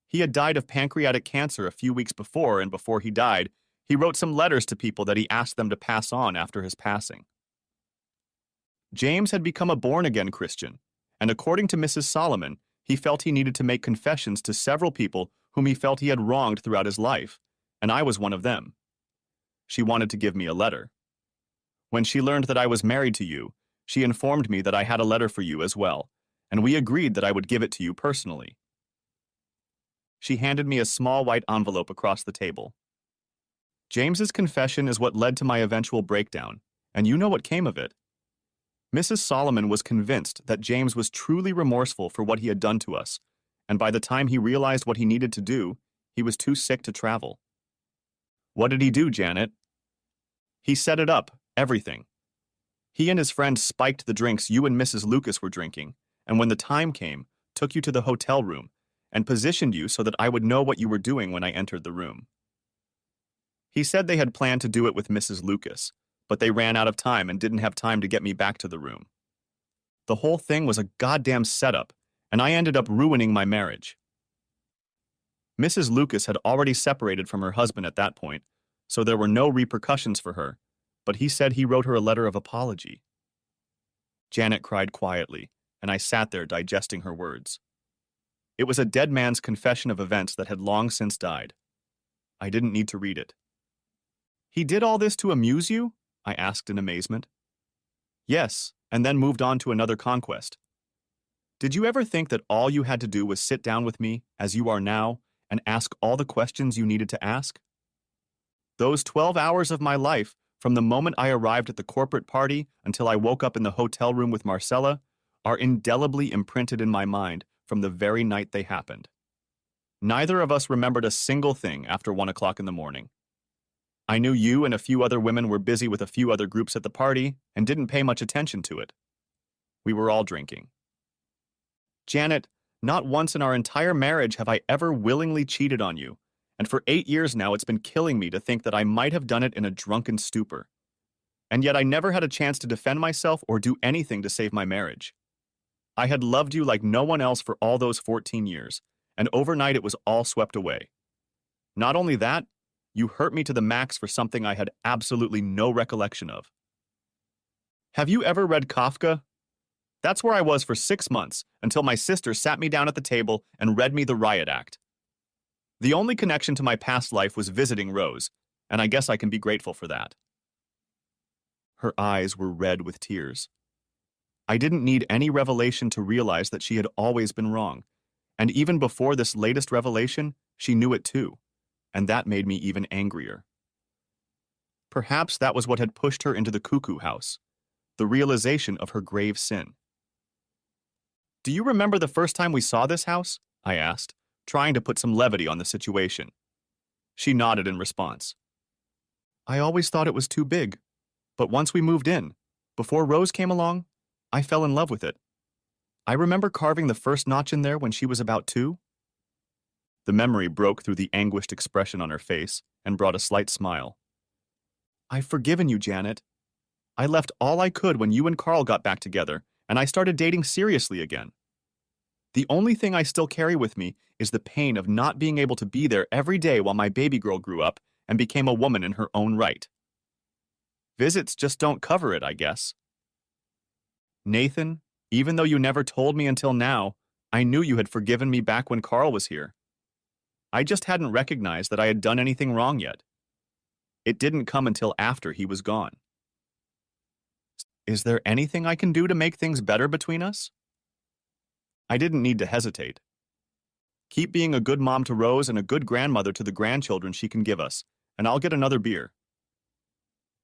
He had died of pancreatic cancer a few weeks before, and before he died, he wrote some letters to people that he asked them to pass on after his passing. James had become a born-again Christian, and according to Mrs. Solomon, he felt he needed to make confessions to several people whom he felt he had wronged throughout his life, and I was one of them. She wanted to give me a letter. When she learned that I was married to you, she informed me that I had a letter for you as well, and we agreed that I would give it to you personally. She handed me a small white envelope across the table. James's confession is what led to my eventual breakdown, and you know what came of it. Mrs. Solomon was convinced that James was truly remorseful for what he had done to us, and by the time he realized what he needed to do, he was too sick to travel. What did he do, Janet? He set it up, everything. He and his friends spiked the drinks you and Mrs. Lucas were drinking, and when the time came, took you to the hotel room, and positioned you so that I would know what you were doing when I entered the room. He said they had planned to do it with Mrs. Lucas, but they ran out of time and didn't have time to get me back to the room. The whole thing was a goddamn setup, and I ended up ruining my marriage. Mrs. Lucas had already separated from her husband at that point, so there were no repercussions for her, but he said he wrote her a letter of apology. Janet cried quietly, and I sat there digesting her words. It was a dead man's confession of events that had long since died. I didn't need to read it. He did all this to amuse you? I asked in amazement. Yes, and then moved on to another conquest. Did you ever think that all you had to do was sit down with me, as you are now, and ask all the questions you needed to ask? Those 12 hours of my life, from the moment I arrived at the corporate party until I woke up in the hotel room with Marcella, are indelibly imprinted in my mind from the very night they happened. Neither of us remembered a single thing after 1 o'clock in the morning. I knew you and a few other women were busy with a few other groups at the party and didn't pay much attention to it. We were all drinking. Janet, not once in our entire marriage have I ever willingly cheated on you, and for 8 years now it's been killing me to think that I might have done it in a drunken stupor. And yet I never had a chance to defend myself or do anything to save my marriage. I had loved you like no one else for all those 14 years, and overnight it was all swept away. Not only that, you hurt me to the max for something I had absolutely no recollection of. Have you ever read Kafka? That's where I was for 6 months, until my sister sat me down at the table and read me The Riot Act. The only connection to my past life was visiting Rose, and I guess I can be grateful for that. Her eyes were red with tears. I didn't need any revelation to realize that she had always been wrong, and even before this latest revelation, she knew it too, and that made me even angrier. Perhaps that was what had pushed her into the cuckoo house, the realization of her grave sin. Do you remember the first time we saw this house? I asked, trying to put some levity on the situation. She nodded in response. I always thought it was too big, but once we moved in, before Rose came along, I fell in love with it. I remember carving the first notch in there when she was about 2. The memory broke through the anguished expression on her face and brought a slight smile. I've forgiven you, Janet. I left all I could when you and Carl got back together, and I started dating seriously again. The only thing I still carry with me is the pain of not being able to be there every day while my baby girl grew up and became a woman in her own right. Visits just don't cover it, I guess. Nathan, even though you never told me until now, I knew you had forgiven me back when Carl was here. I just hadn't recognized that I had done anything wrong yet. It didn't come until after he was gone. Is there anything I can do to make things better between us? I didn't need to hesitate. Keep being a good mom to Rose and a good grandmother to the grandchildren she can give us, and I'll get another beer.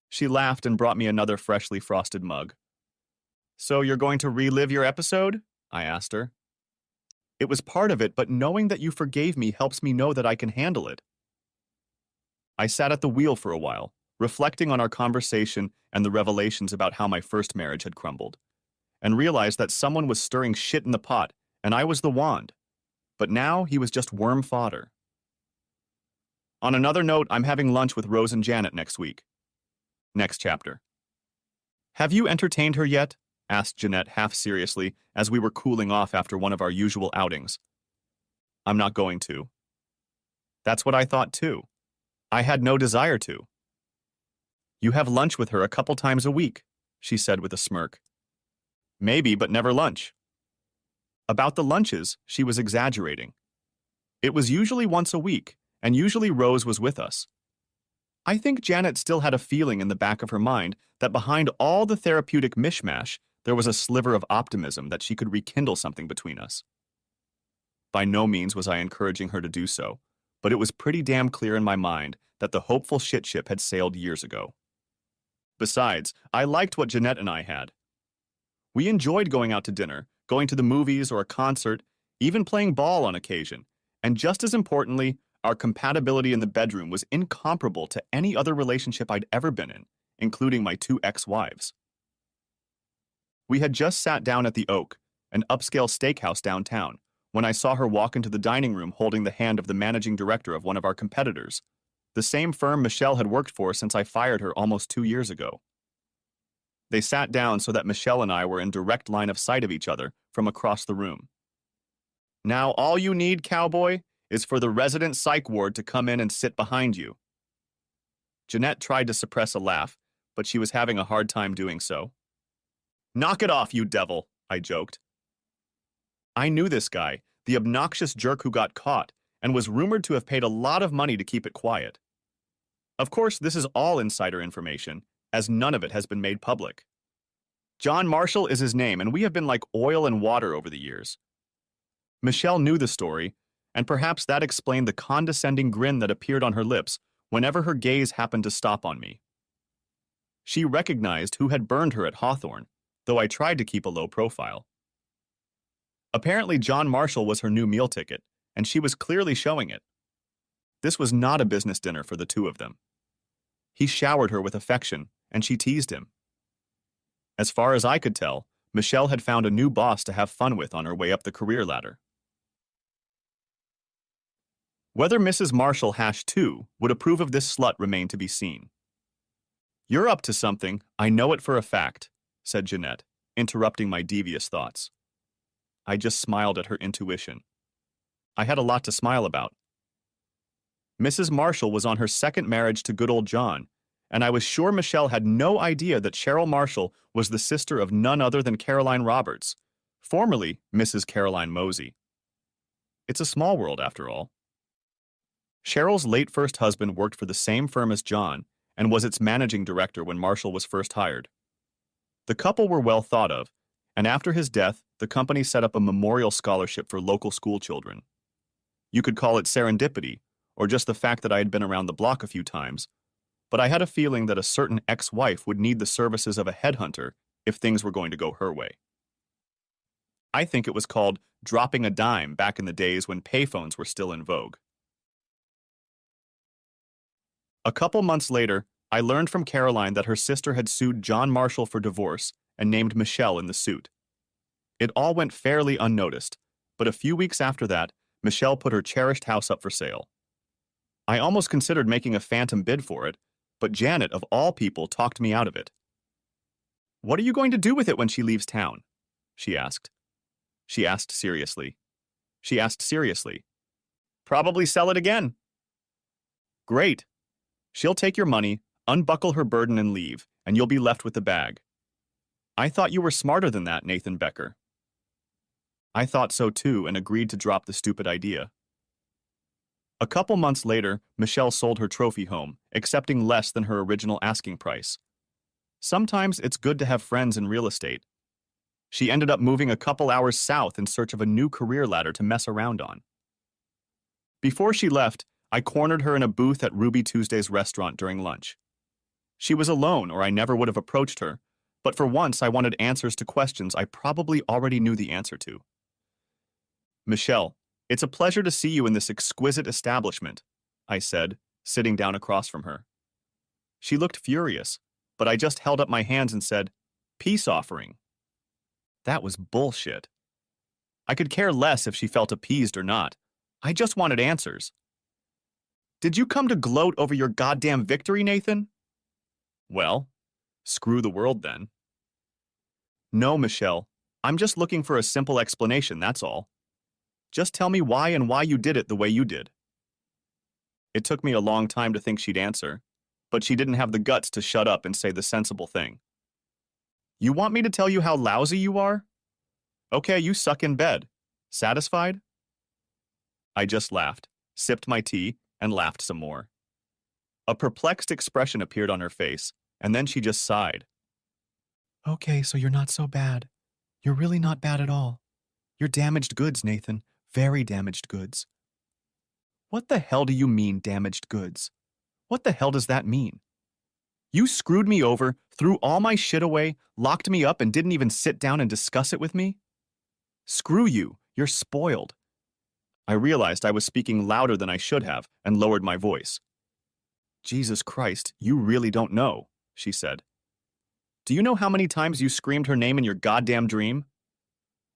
She laughed and brought me another freshly frosted mug. So you're going to relive your episode? I asked her. It was part of it, but knowing that you forgave me helps me know that I can handle it. I sat at the wheel for a while, reflecting on our conversation and the revelations about how my first marriage had crumbled, and realized that someone was stirring shit in the pot, and I was the wand. But now he was just worm fodder. On another note, I'm having lunch with Rose and Janet next week. Next chapter. Have you entertained her yet? Asked Jeanette half seriously as we were cooling off after one of our usual outings. I'm not going to. That's what I thought too. I had no desire to. You have lunch with her a couple times a week, she said with a smirk. Maybe, but never lunch. About the lunches, she was exaggerating. It was usually once a week, and usually Rose was with us. I think Janet still had a feeling in the back of her mind that behind all the therapeutic mishmash, there was a sliver of optimism that she could rekindle something between us. By no means was I encouraging her to do so, but it was pretty damn clear in my mind that the hopeful shit ship had sailed years ago. Besides, I liked what Jeanette and I had. We enjoyed going out to dinner, going to the movies or a concert, even playing ball on occasion, and just as importantly, our compatibility in the bedroom was incomparable to any other relationship I'd ever been in, including my 2 ex-wives. We had just sat down at the Oak, an upscale steakhouse downtown, when I saw her walk into the dining room holding the hand of the managing director of one of our competitors, the same firm Michelle had worked for since I fired her almost 2 years ago. They sat down so that Michelle and I were in direct line of sight of each other from across the room. Now all you need, cowboy, is for the resident psych ward to come in and sit behind you. Jeanette tried to suppress a laugh, but she was having a hard time doing so. Knock it off, you devil, I joked. I knew this guy, the obnoxious jerk who got caught, and was rumored to have paid a lot of money to keep it quiet. Of course, this is all insider information, as none of it has been made public. John Marshall is his name, and we have been like oil and water over the years. Michelle knew the story, and perhaps that explained the condescending grin that appeared on her lips whenever her gaze happened to stop on me. She recognized who had burned her at Hawthorne, though I tried to keep a low profile. Apparently, John Marshall was her new meal ticket, and she was clearly showing it. This was not a business dinner for the two of them. He showered her with affection, and she teased him. As far as I could tell, Michelle had found a new boss to have fun with on her way up the career ladder. Whether Mrs. Marshall #2 would approve of this slut remained to be seen. "You're up to something, I know it for a fact," said Jeanette, interrupting my devious thoughts. I just smiled at her intuition. I had a lot to smile about. Mrs. Marshall was on her second marriage to good old John, and I was sure Michelle had no idea that Cheryl Marshall was the sister of none other than Caroline Roberts, formerly Mrs. Caroline Mosey. It's a small world, after all. Cheryl's late first husband worked for the same firm as John and was its managing director when Marshall was first hired. The couple were well thought of, and after his death, the company set up a memorial scholarship for local school children. You could call it serendipity, or just the fact that I had been around the block a few times, but I had a feeling that a certain ex-wife would need the services of a headhunter if things were going to go her way. I think it was called dropping a dime back in the days when payphones were still in vogue. A couple months later, I learned from Caroline that her sister had sued John Marshall for divorce and named Michelle in the suit. It all went fairly unnoticed, but a few weeks after that, Michelle put her cherished house up for sale. I almost considered making a phantom bid for it, but Janet, of all people, talked me out of it. "What are you going to do with it when she leaves town?" she asked. She asked seriously. "Probably sell it again." "Great. She'll take your money, unbuckle her burden and leave, and you'll be left with the bag." "I thought you were smarter than that, Nathan Becker." I thought so too and agreed to drop the stupid idea. A couple months later, Michelle sold her trophy home, accepting less than her original asking price. Sometimes it's good to have friends in real estate. She ended up moving a couple hours south in search of a new career ladder to mess around on. Before she left, I cornered her in a booth at Ruby Tuesday's restaurant during lunch. She was alone, or I never would have approached her, but for once I wanted answers to questions I probably already knew the answer to. "Michelle, it's a pleasure to see you in this exquisite establishment," I said, sitting down across from her. She looked furious, but I just held up my hands and said, "Peace offering." That was bullshit. I could care less if she felt appeased or not. I just wanted answers. "Did you come to gloat over your goddamn victory, Nathan?" "Well, screw the world then." "No, Michelle. I'm just looking for a simple explanation, that's all. Just tell me why and why you did it the way you did." It took me a long time to think she'd answer, but she didn't have the guts to shut up and say the sensible thing. "You want me to tell you how lousy you are? Okay, you suck in bed. Satisfied?" I just laughed, sipped my tea, and laughed some more. A perplexed expression appeared on her face, and then she just sighed. "Okay, so you're not so bad. You're really not bad at all. You're damaged goods, Nathan. Very damaged goods." "What the hell do you mean, damaged goods? What the hell does that mean? You screwed me over, threw all my shit away, locked me up, and didn't even sit down and discuss it with me? Screw you. You're spoiled." I realized I was speaking louder than I should have and lowered my voice. "Jesus Christ, you really don't know," she said. "Do you know how many times you screamed her name in your goddamn dream?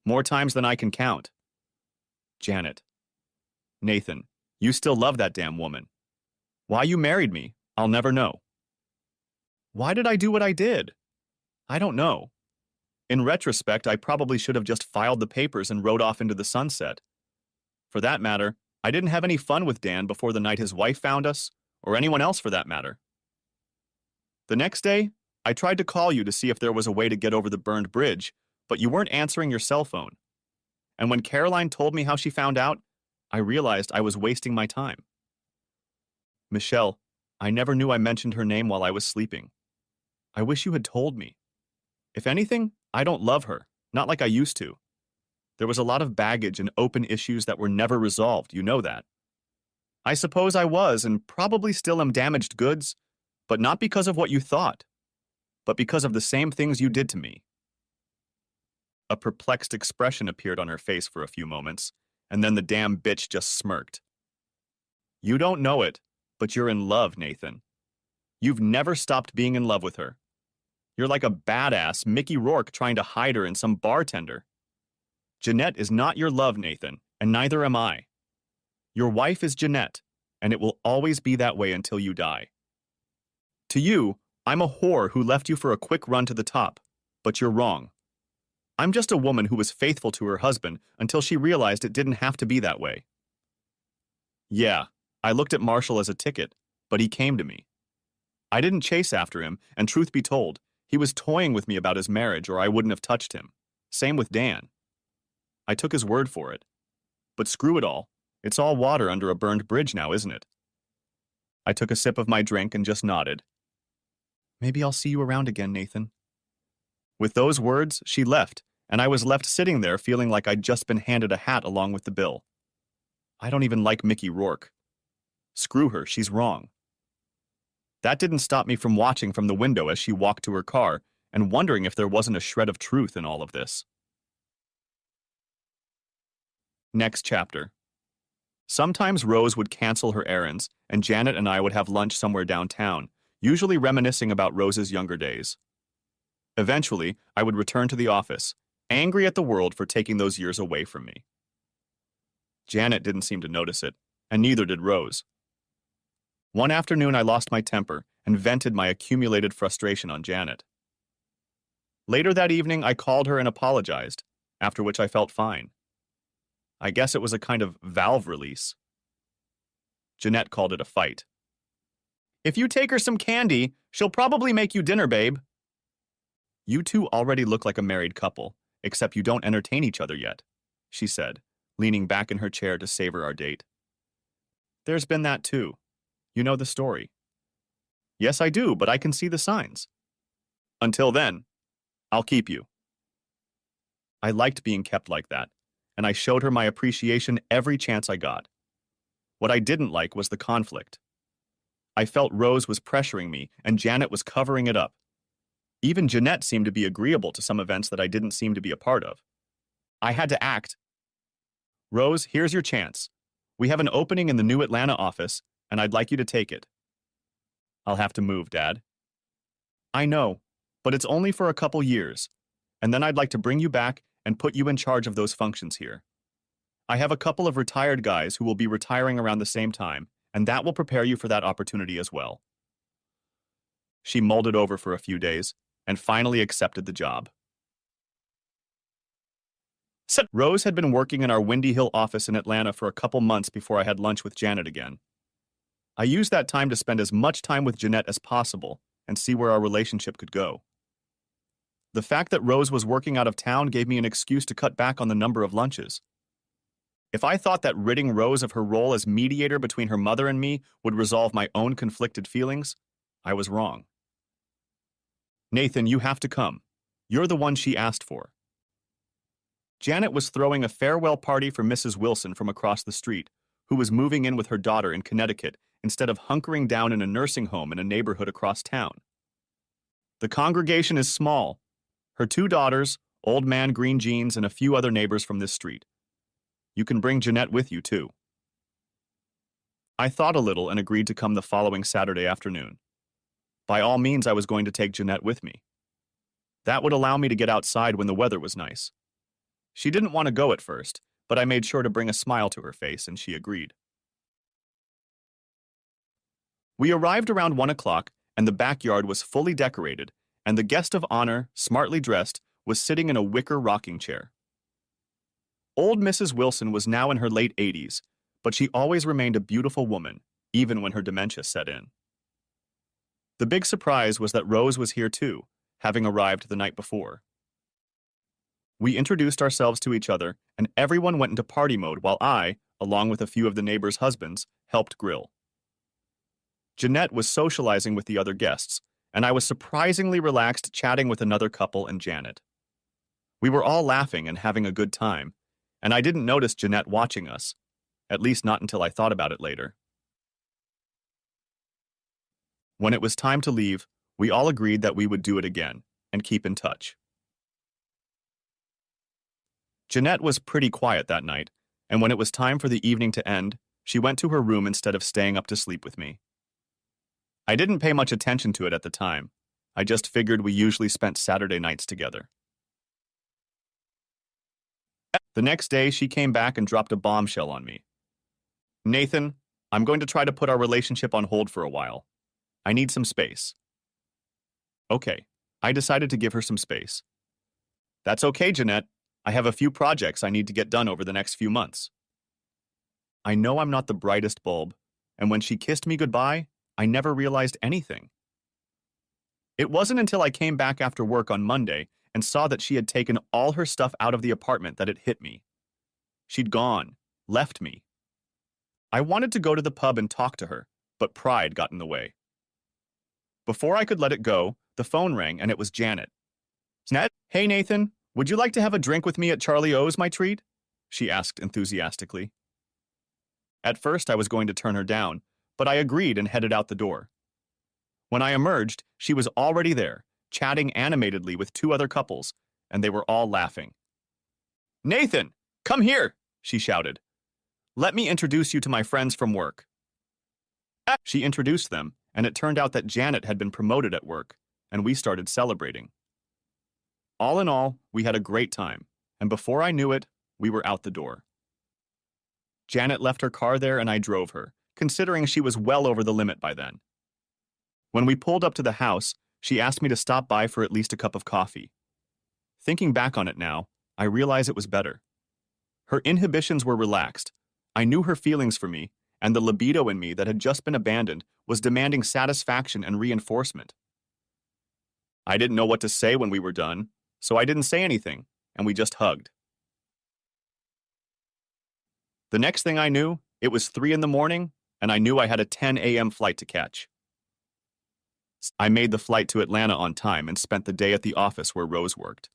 More times than I can count." Janet. "Nathan, you still love that damn woman. Why you married me, I'll never know." "Why did I do what I did? I don't know. In retrospect, I probably should have just filed the papers and rode off into the sunset. For that matter, I didn't have any fun with Dan before the night his wife found us, or anyone else for that matter. The next day, I tried to call you to see if there was a way to get over the burned bridge, but you weren't answering your cell phone. And when Caroline told me how she found out, I realized I was wasting my time. Michelle, I never knew I mentioned her name while I was sleeping. I wish you had told me. If anything, I don't love her, not like I used to. There was a lot of baggage and open issues that were never resolved, you know that. I suppose I was, and probably still am damaged goods, but not because of what you thought, but because of the same things you did to me. A perplexed expression appeared on her face for a few moments, and then the damn bitch just smirked. You don't know it, but you're in love, Nathan. You've never stopped being in love with her. You're like a badass Mickey Rourke trying to hide her in some bartender. Jeanette is not your love, Nathan, and neither am I. Your wife is Jeanette, and it will always be that way until you die. To you, I'm a whore who left you for a quick run to the top, but you're wrong. I'm just a woman who was faithful to her husband until she realized it didn't have to be that way. Yeah, I looked at Marshall as a ticket, but he came to me. I didn't chase after him, and truth be told, he was toying with me about his marriage or I wouldn't have touched him. Same with Dan. I took his word for it. But screw it all. It's all water under a burned bridge now, isn't it? I took a sip of my drink and just nodded. Maybe I'll see you around again, Nathan. With those words, she left, and I was left sitting there feeling like I'd just been handed a hat along with the bill. I don't even like Mickey Rourke. Screw her, she's wrong. That didn't stop me from watching from the window as she walked to her car and wondering if there wasn't a shred of truth in all of this. Next chapter. Sometimes Rose would cancel her errands, and Janet and I would have lunch somewhere downtown, usually reminiscing about Rose's younger days. Eventually, I would return to the office, angry at the world for taking those years away from me. Janet didn't seem to notice it, and neither did Rose. One afternoon, I lost my temper and vented my accumulated frustration on Janet. Later that evening, I called her and apologized, after which I felt fine. I guess it was a kind of valve release. Jeanette called it a fight. If you take her some candy, she'll probably make you dinner, babe. You two already look like a married couple, except you don't entertain each other yet, she said, leaning back in her chair to savor our date. There's been that too. You know the story. Yes, I do, but I can see the signs. Until then, I'll keep you. I liked being kept like that, and I showed her my appreciation every chance I got. What I didn't like was the conflict. I felt Rose was pressuring me, and Janet was covering it up. Even Jeanette seemed to be agreeable to some events that I didn't seem to be a part of. I had to act. Rose, here's your chance. We have an opening in the new Atlanta office, and I'd like you to take it. I'll have to move, Dad. I know, but it's only for a couple years, and then I'd like to bring you back and put you in charge of those functions here. I have a couple of retired guys who will be retiring around the same time, and that will prepare you for that opportunity as well. She mulled it over for a few days, and finally accepted the job. Rose had been working in our Windy Hill office in Atlanta for a couple months before I had lunch with Janet again. I used that time to spend as much time with Jeanette as possible and see where our relationship could go. The fact that Rose was working out of town gave me an excuse to cut back on the number of lunches. If I thought that ridding Rose of her role as mediator between her mother and me would resolve my own conflicted feelings, I was wrong. Nathan, you have to come. You're the one she asked for. Janet was throwing a farewell party for Mrs. Wilson from across the street, who was moving in with her daughter in Connecticut instead of hunkering down in a nursing home in a neighborhood across town. The congregation is small. Her two daughters, Old Man Green Jeans, and a few other neighbors from this street. You can bring Jeanette with you, too. I thought a little and agreed to come the following Saturday afternoon. By all means, I was going to take Jeanette with me. That would allow me to get outside when the weather was nice. She didn't want to go at first, but I made sure to bring a smile to her face, and she agreed. We arrived around 1 o'clock, and the backyard was fully decorated, and the guest of honor, smartly dressed, was sitting in a wicker rocking chair. Old Mrs. Wilson was now in her late 80s, but she always remained a beautiful woman, even when her dementia set in. The big surprise was that Rose was here too, having arrived the night before. We introduced ourselves to each other, and everyone went into party mode while I, along with a few of the neighbors' husbands, helped grill. Jeanette was socializing with the other guests, and I was surprisingly relaxed chatting with another couple and Janet. We were all laughing and having a good time, and I didn't notice Jeanette watching us, at least not until I thought about it later. When it was time to leave, we all agreed that we would do it again and keep in touch. Jeanette was pretty quiet that night, and when it was time for the evening to end, she went to her room instead of staying up to sleep with me. I didn't pay much attention to it at the time. I just figured we usually spent Saturday nights together. The next day, she came back and dropped a bombshell on me. Nathan, I'm going to try to put our relationship on hold for a while. I need some space. Okay, I decided to give her some space. That's okay, Jeanette. I have a few projects I need to get done over the next few months. I know I'm not the brightest bulb, and when she kissed me goodbye, I never realized anything. It wasn't until I came back after work on Monday and saw that she had taken all her stuff out of the apartment that it hit me. She'd gone, left me. I wanted to go to the pub and talk to her, but pride got in the way. Before I could let it go, the phone rang and it was Janet. Hey Nathan, would you like to have a drink with me at Charlie O's, my treat? She asked enthusiastically. At first I was going to turn her down, but I agreed and headed out the door. When I emerged, she was already there, chatting animatedly with two other couples, and they were all laughing. Nathan, come here, she shouted. Let me introduce you to my friends from work. She introduced them, and it turned out that Janet had been promoted at work, and we started celebrating. All in all, we had a great time, and before I knew it, we were out the door. Janet left her car there and I drove her, considering she was well over the limit by then. When we pulled up to the house, she asked me to stop by for at least a cup of coffee. Thinking back on it now, I realize it was better. Her inhibitions were relaxed. I knew her feelings for me, and the libido in me that had just been abandoned was demanding satisfaction and reinforcement. I didn't know what to say when we were done, so I didn't say anything, and we just hugged. The next thing I knew, it was 3 a.m, and I knew I had a 10 a.m. flight to catch. I made the flight to Atlanta on time and spent the day at the office where Rose worked.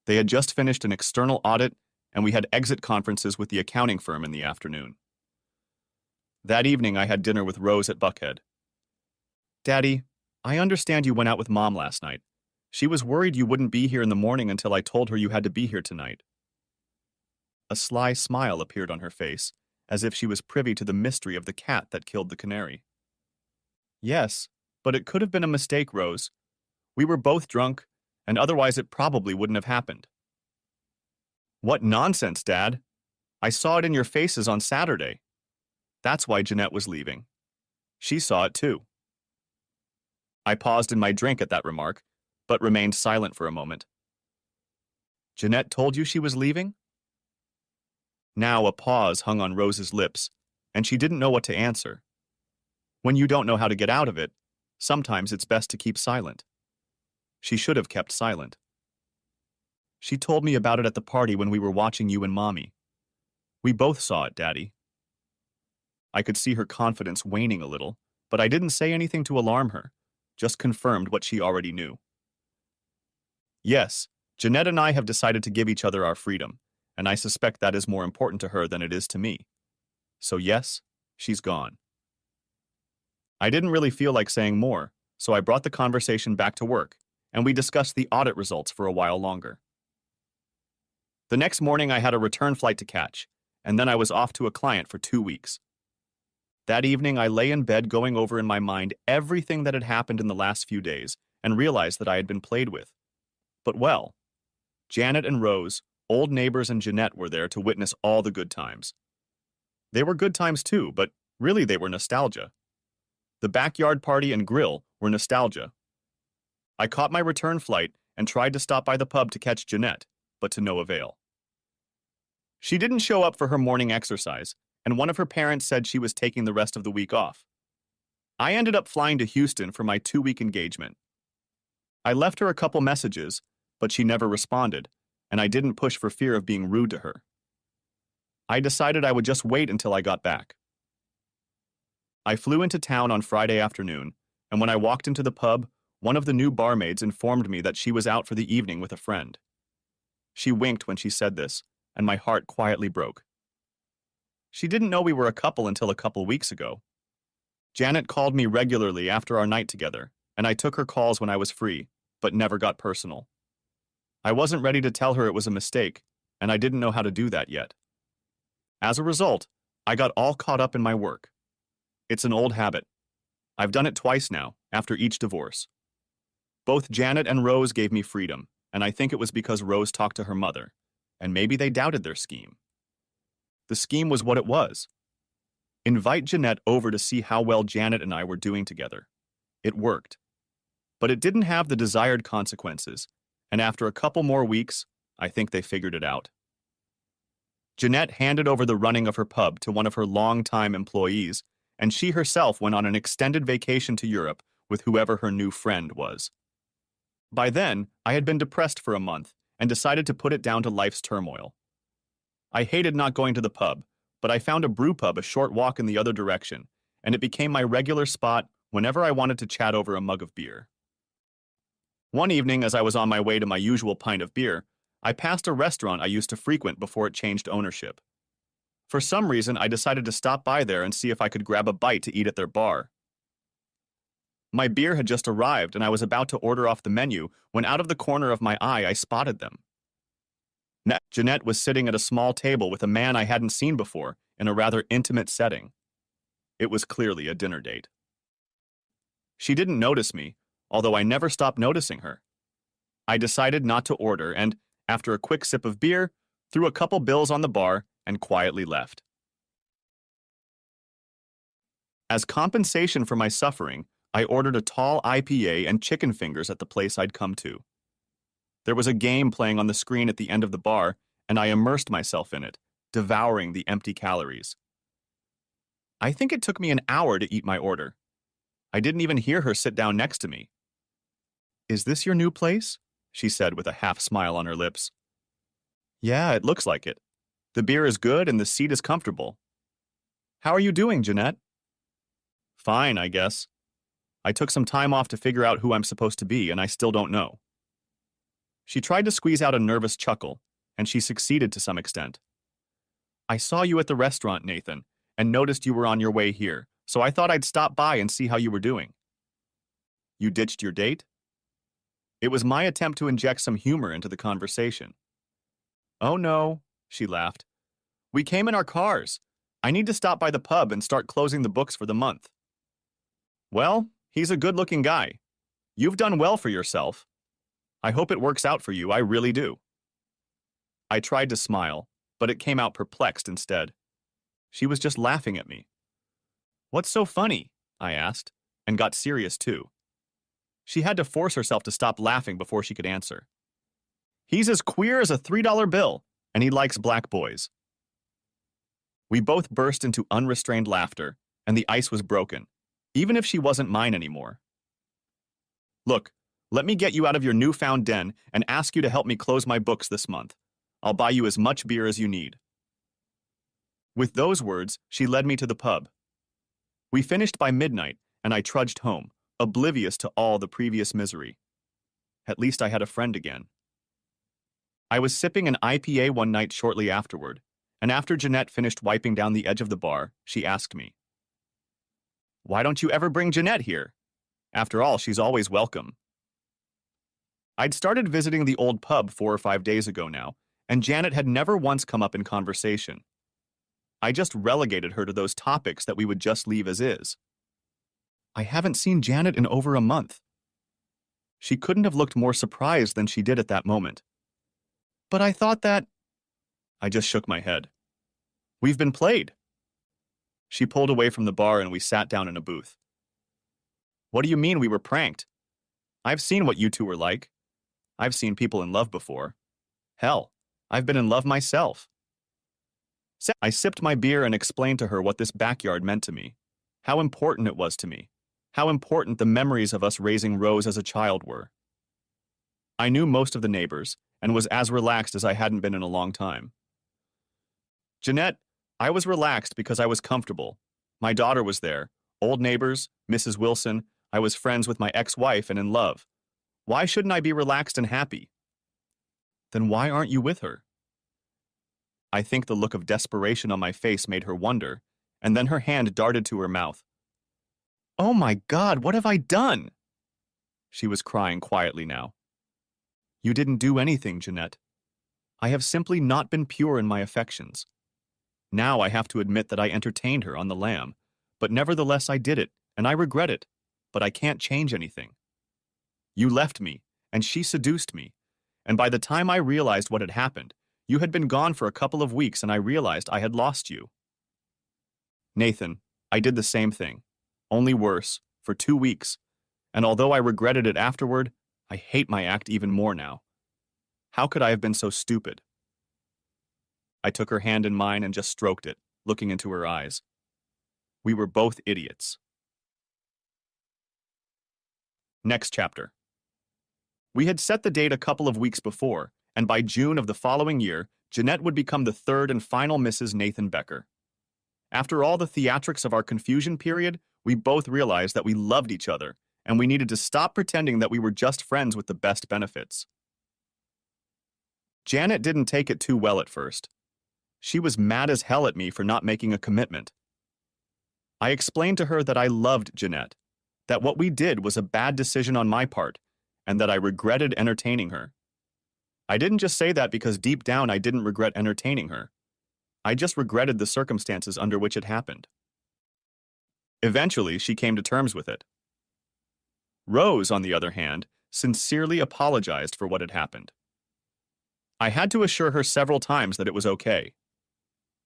They had just finished an external audit, and we had exit conferences with the accounting firm in the afternoon. That evening, I had dinner with Rose at Buckhead. Daddy, I understand you went out with Mom last night. She was worried you wouldn't be here in the morning until I told her you had to be here tonight. A sly smile appeared on her face, as if she was privy to the mystery of the cat that killed the canary. Yes, but it could have been a mistake, Rose. We were both drunk, and otherwise it probably wouldn't have happened. What nonsense, Dad. I saw it in your faces on Saturday. That's why Jeanette was leaving. She saw it too. I paused in my drink at that remark, but remained silent for a moment. Jeanette told you she was leaving? Now a pause hung on Rose's lips, and she didn't know what to answer. When you don't know how to get out of it, sometimes it's best to keep silent. She should have kept silent. She told me about it at the party when we were watching you and Mommy. We both saw it, Daddy. I could see her confidence waning a little, but I didn't say anything to alarm her, just confirmed what she already knew. Yes, Jeanette and I have decided to give each other our freedom, and I suspect that is more important to her than it is to me. So yes, she's gone. I didn't really feel like saying more, so I brought the conversation back to work, and we discussed the audit results for a while longer. The next morning I had a return flight to catch, and then I was off to a client for 2 weeks. That evening I lay in bed going over in my mind everything that had happened in the last few days and realized that I had been played with. But well, Janet and Rose, old neighbors, and Jeanette were there to witness all the good times. They were good times too, but really they were nostalgia. The backyard party and grill were nostalgia. I caught my return flight and tried to stop by the pub to catch Jeanette, but to no avail. She didn't show up for her morning exercise, and one of her parents said she was taking the rest of the week off. I ended up flying to Houston for my 2-week engagement. I left her a couple messages, but she never responded, and I didn't push for fear of being rude to her. I decided I would just wait until I got back. I flew into town on Friday afternoon, and when I walked into the pub, one of the new barmaids informed me that she was out for the evening with a friend. She winked when she said this, and my heart quietly broke. She didn't know we were a couple until a couple weeks ago. Janet called me regularly after our night together, and I took her calls when I was free, but never got personal. I wasn't ready to tell her it was a mistake, and I didn't know how to do that yet. As a result, I got all caught up in my work. It's an old habit. I've done it twice now, after each divorce. Both Janet and Rose gave me freedom, and I think it was because Rose talked to her mother, and maybe they doubted their scheme. The scheme was what it was. Invite Jeanette over to see how well Janet and I were doing together. It worked. But it didn't have the desired consequences, and after a couple more weeks, I think they figured it out. Jeanette handed over the running of her pub to one of her longtime employees, and she herself went on an extended vacation to Europe with whoever her new friend was. By then, I had been depressed for a month and decided to put it down to life's turmoil. I hated not going to the pub, but I found a brew pub a short walk in the other direction, and it became my regular spot whenever I wanted to chat over a mug of beer. One evening, as I was on my way to my usual pint of beer, I passed a restaurant I used to frequent before it changed ownership. For some reason, I decided to stop by there and see if I could grab a bite to eat at their bar. My beer had just arrived, and I was about to order off the menu when out of the corner of my eye I spotted them. Jeanette was sitting at a small table with a man I hadn't seen before in a rather intimate setting. It was clearly a dinner date. She didn't notice me, although I never stopped noticing her. I decided not to order and, after a quick sip of beer, threw a couple bills on the bar and quietly left. As compensation for my suffering, I ordered a tall IPA and chicken fingers at the place I'd come to. There was a game playing on the screen at the end of the bar, and I immersed myself in it, devouring the empty calories. I think it took me an hour to eat my order. I didn't even hear her sit down next to me. "Is this your new place?" she said with a half smile on her lips. "Yeah, it looks like it. The beer is good and the seat is comfortable. How are you doing, Jeanette?" "Fine, I guess. I took some time off to figure out who I'm supposed to be, and I still don't know." She tried to squeeze out a nervous chuckle, and she succeeded to some extent. "I saw you at the restaurant, Nathan, and noticed you were on your way here, so I thought I'd stop by and see how you were doing." "You ditched your date?" It was my attempt to inject some humor into the conversation. "Oh no," she laughed. "We came in our cars. I need to stop by the pub and start closing the books for the month." "Well, he's a good-looking guy. You've done well for yourself. I hope it works out for you, I really do." I tried to smile, but it came out perplexed instead. She was just laughing at me. "What's so funny?" I asked, and got serious too. She had to force herself to stop laughing before she could answer. "He's as queer as a $3 bill, and he likes black boys." We both burst into unrestrained laughter, and the ice was broken, even if she wasn't mine anymore. "Look, let me get you out of your newfound den and ask you to help me close my books this month. I'll buy you as much beer as you need." With those words, she led me to the pub. We finished by midnight, and I trudged home, oblivious to all the previous misery. At least I had a friend again. I was sipping an IPA one night shortly afterward, and after Jeanette finished wiping down the edge of the bar, she asked me, "Why don't you ever bring Jeanette here? After all, she's always welcome." I'd started visiting the old pub 4 or 5 days ago now, and Janet had never once come up in conversation. I just relegated her to those topics that we would just leave as is. I haven't seen Janet in over a month. She couldn't have looked more surprised than she did at that moment. "But I thought that—" I just shook my head. "We've been played." She pulled away from the bar and we sat down in a booth. "What do you mean we were pranked? I've seen what you two were like. I've seen people in love before. Hell, I've been in love myself." I sipped my beer and explained to her what this backyard meant to me, how important it was to me, how important the memories of us raising Rose as a child were. I knew most of the neighbors and was as relaxed as I hadn't been in a long time. "Jeanette, I was relaxed because I was comfortable. My daughter was there, Old neighbors, Mrs. Wilson, I was friends with my ex-wife and in love. Why shouldn't I be relaxed and happy? Then why aren't you with her? I think the look of desperation on my face made her wonder, and then her hand darted to her mouth. Oh my God, what have I done? She was crying quietly now. You didn't do anything, Jeanette. I have simply not been pure in my affections. Now I have to admit that I entertained her on the lam, but nevertheless I did it, and I regret it, but I can't change anything. You left me, and she seduced me, and by the time I realized what had happened, you had been gone for a couple of weeks and I realized I had lost you. Nathan, I did the same thing, only worse, for 2 weeks, and although I regretted it afterward, I hate my act even more now. How could I have been so stupid? I took her hand in mine and just stroked it, looking into her eyes. We were both idiots. Next chapter. We had set the date a couple of weeks before, and by June of the following year, Jeanette would become the third and final Mrs. Nathan Becker. After all the theatrics of our confusion period, we both realized that we loved each other, and we needed to stop pretending that we were just friends with the best benefits. Janet didn't take it too well at first. She was mad as hell at me for not making a commitment. I explained to her that I loved Jeanette, that what we did was a bad decision on my part, and that I regretted entertaining her. I didn't just say that because deep down I didn't regret entertaining her. I just regretted the circumstances under which it happened. Eventually, she came to terms with it. Rose, on the other hand, sincerely apologized for what had happened. I had to assure her several times that it was okay.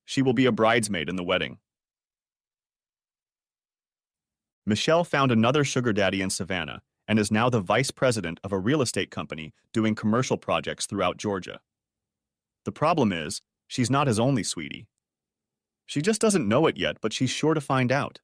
She will be a bridesmaid in the wedding. Michelle found another sugar daddy in Savannah and is now the vice president of a real estate company doing commercial projects throughout Georgia. The problem is, she's not his only sweetie. She just doesn't know it yet, but she's sure to find out.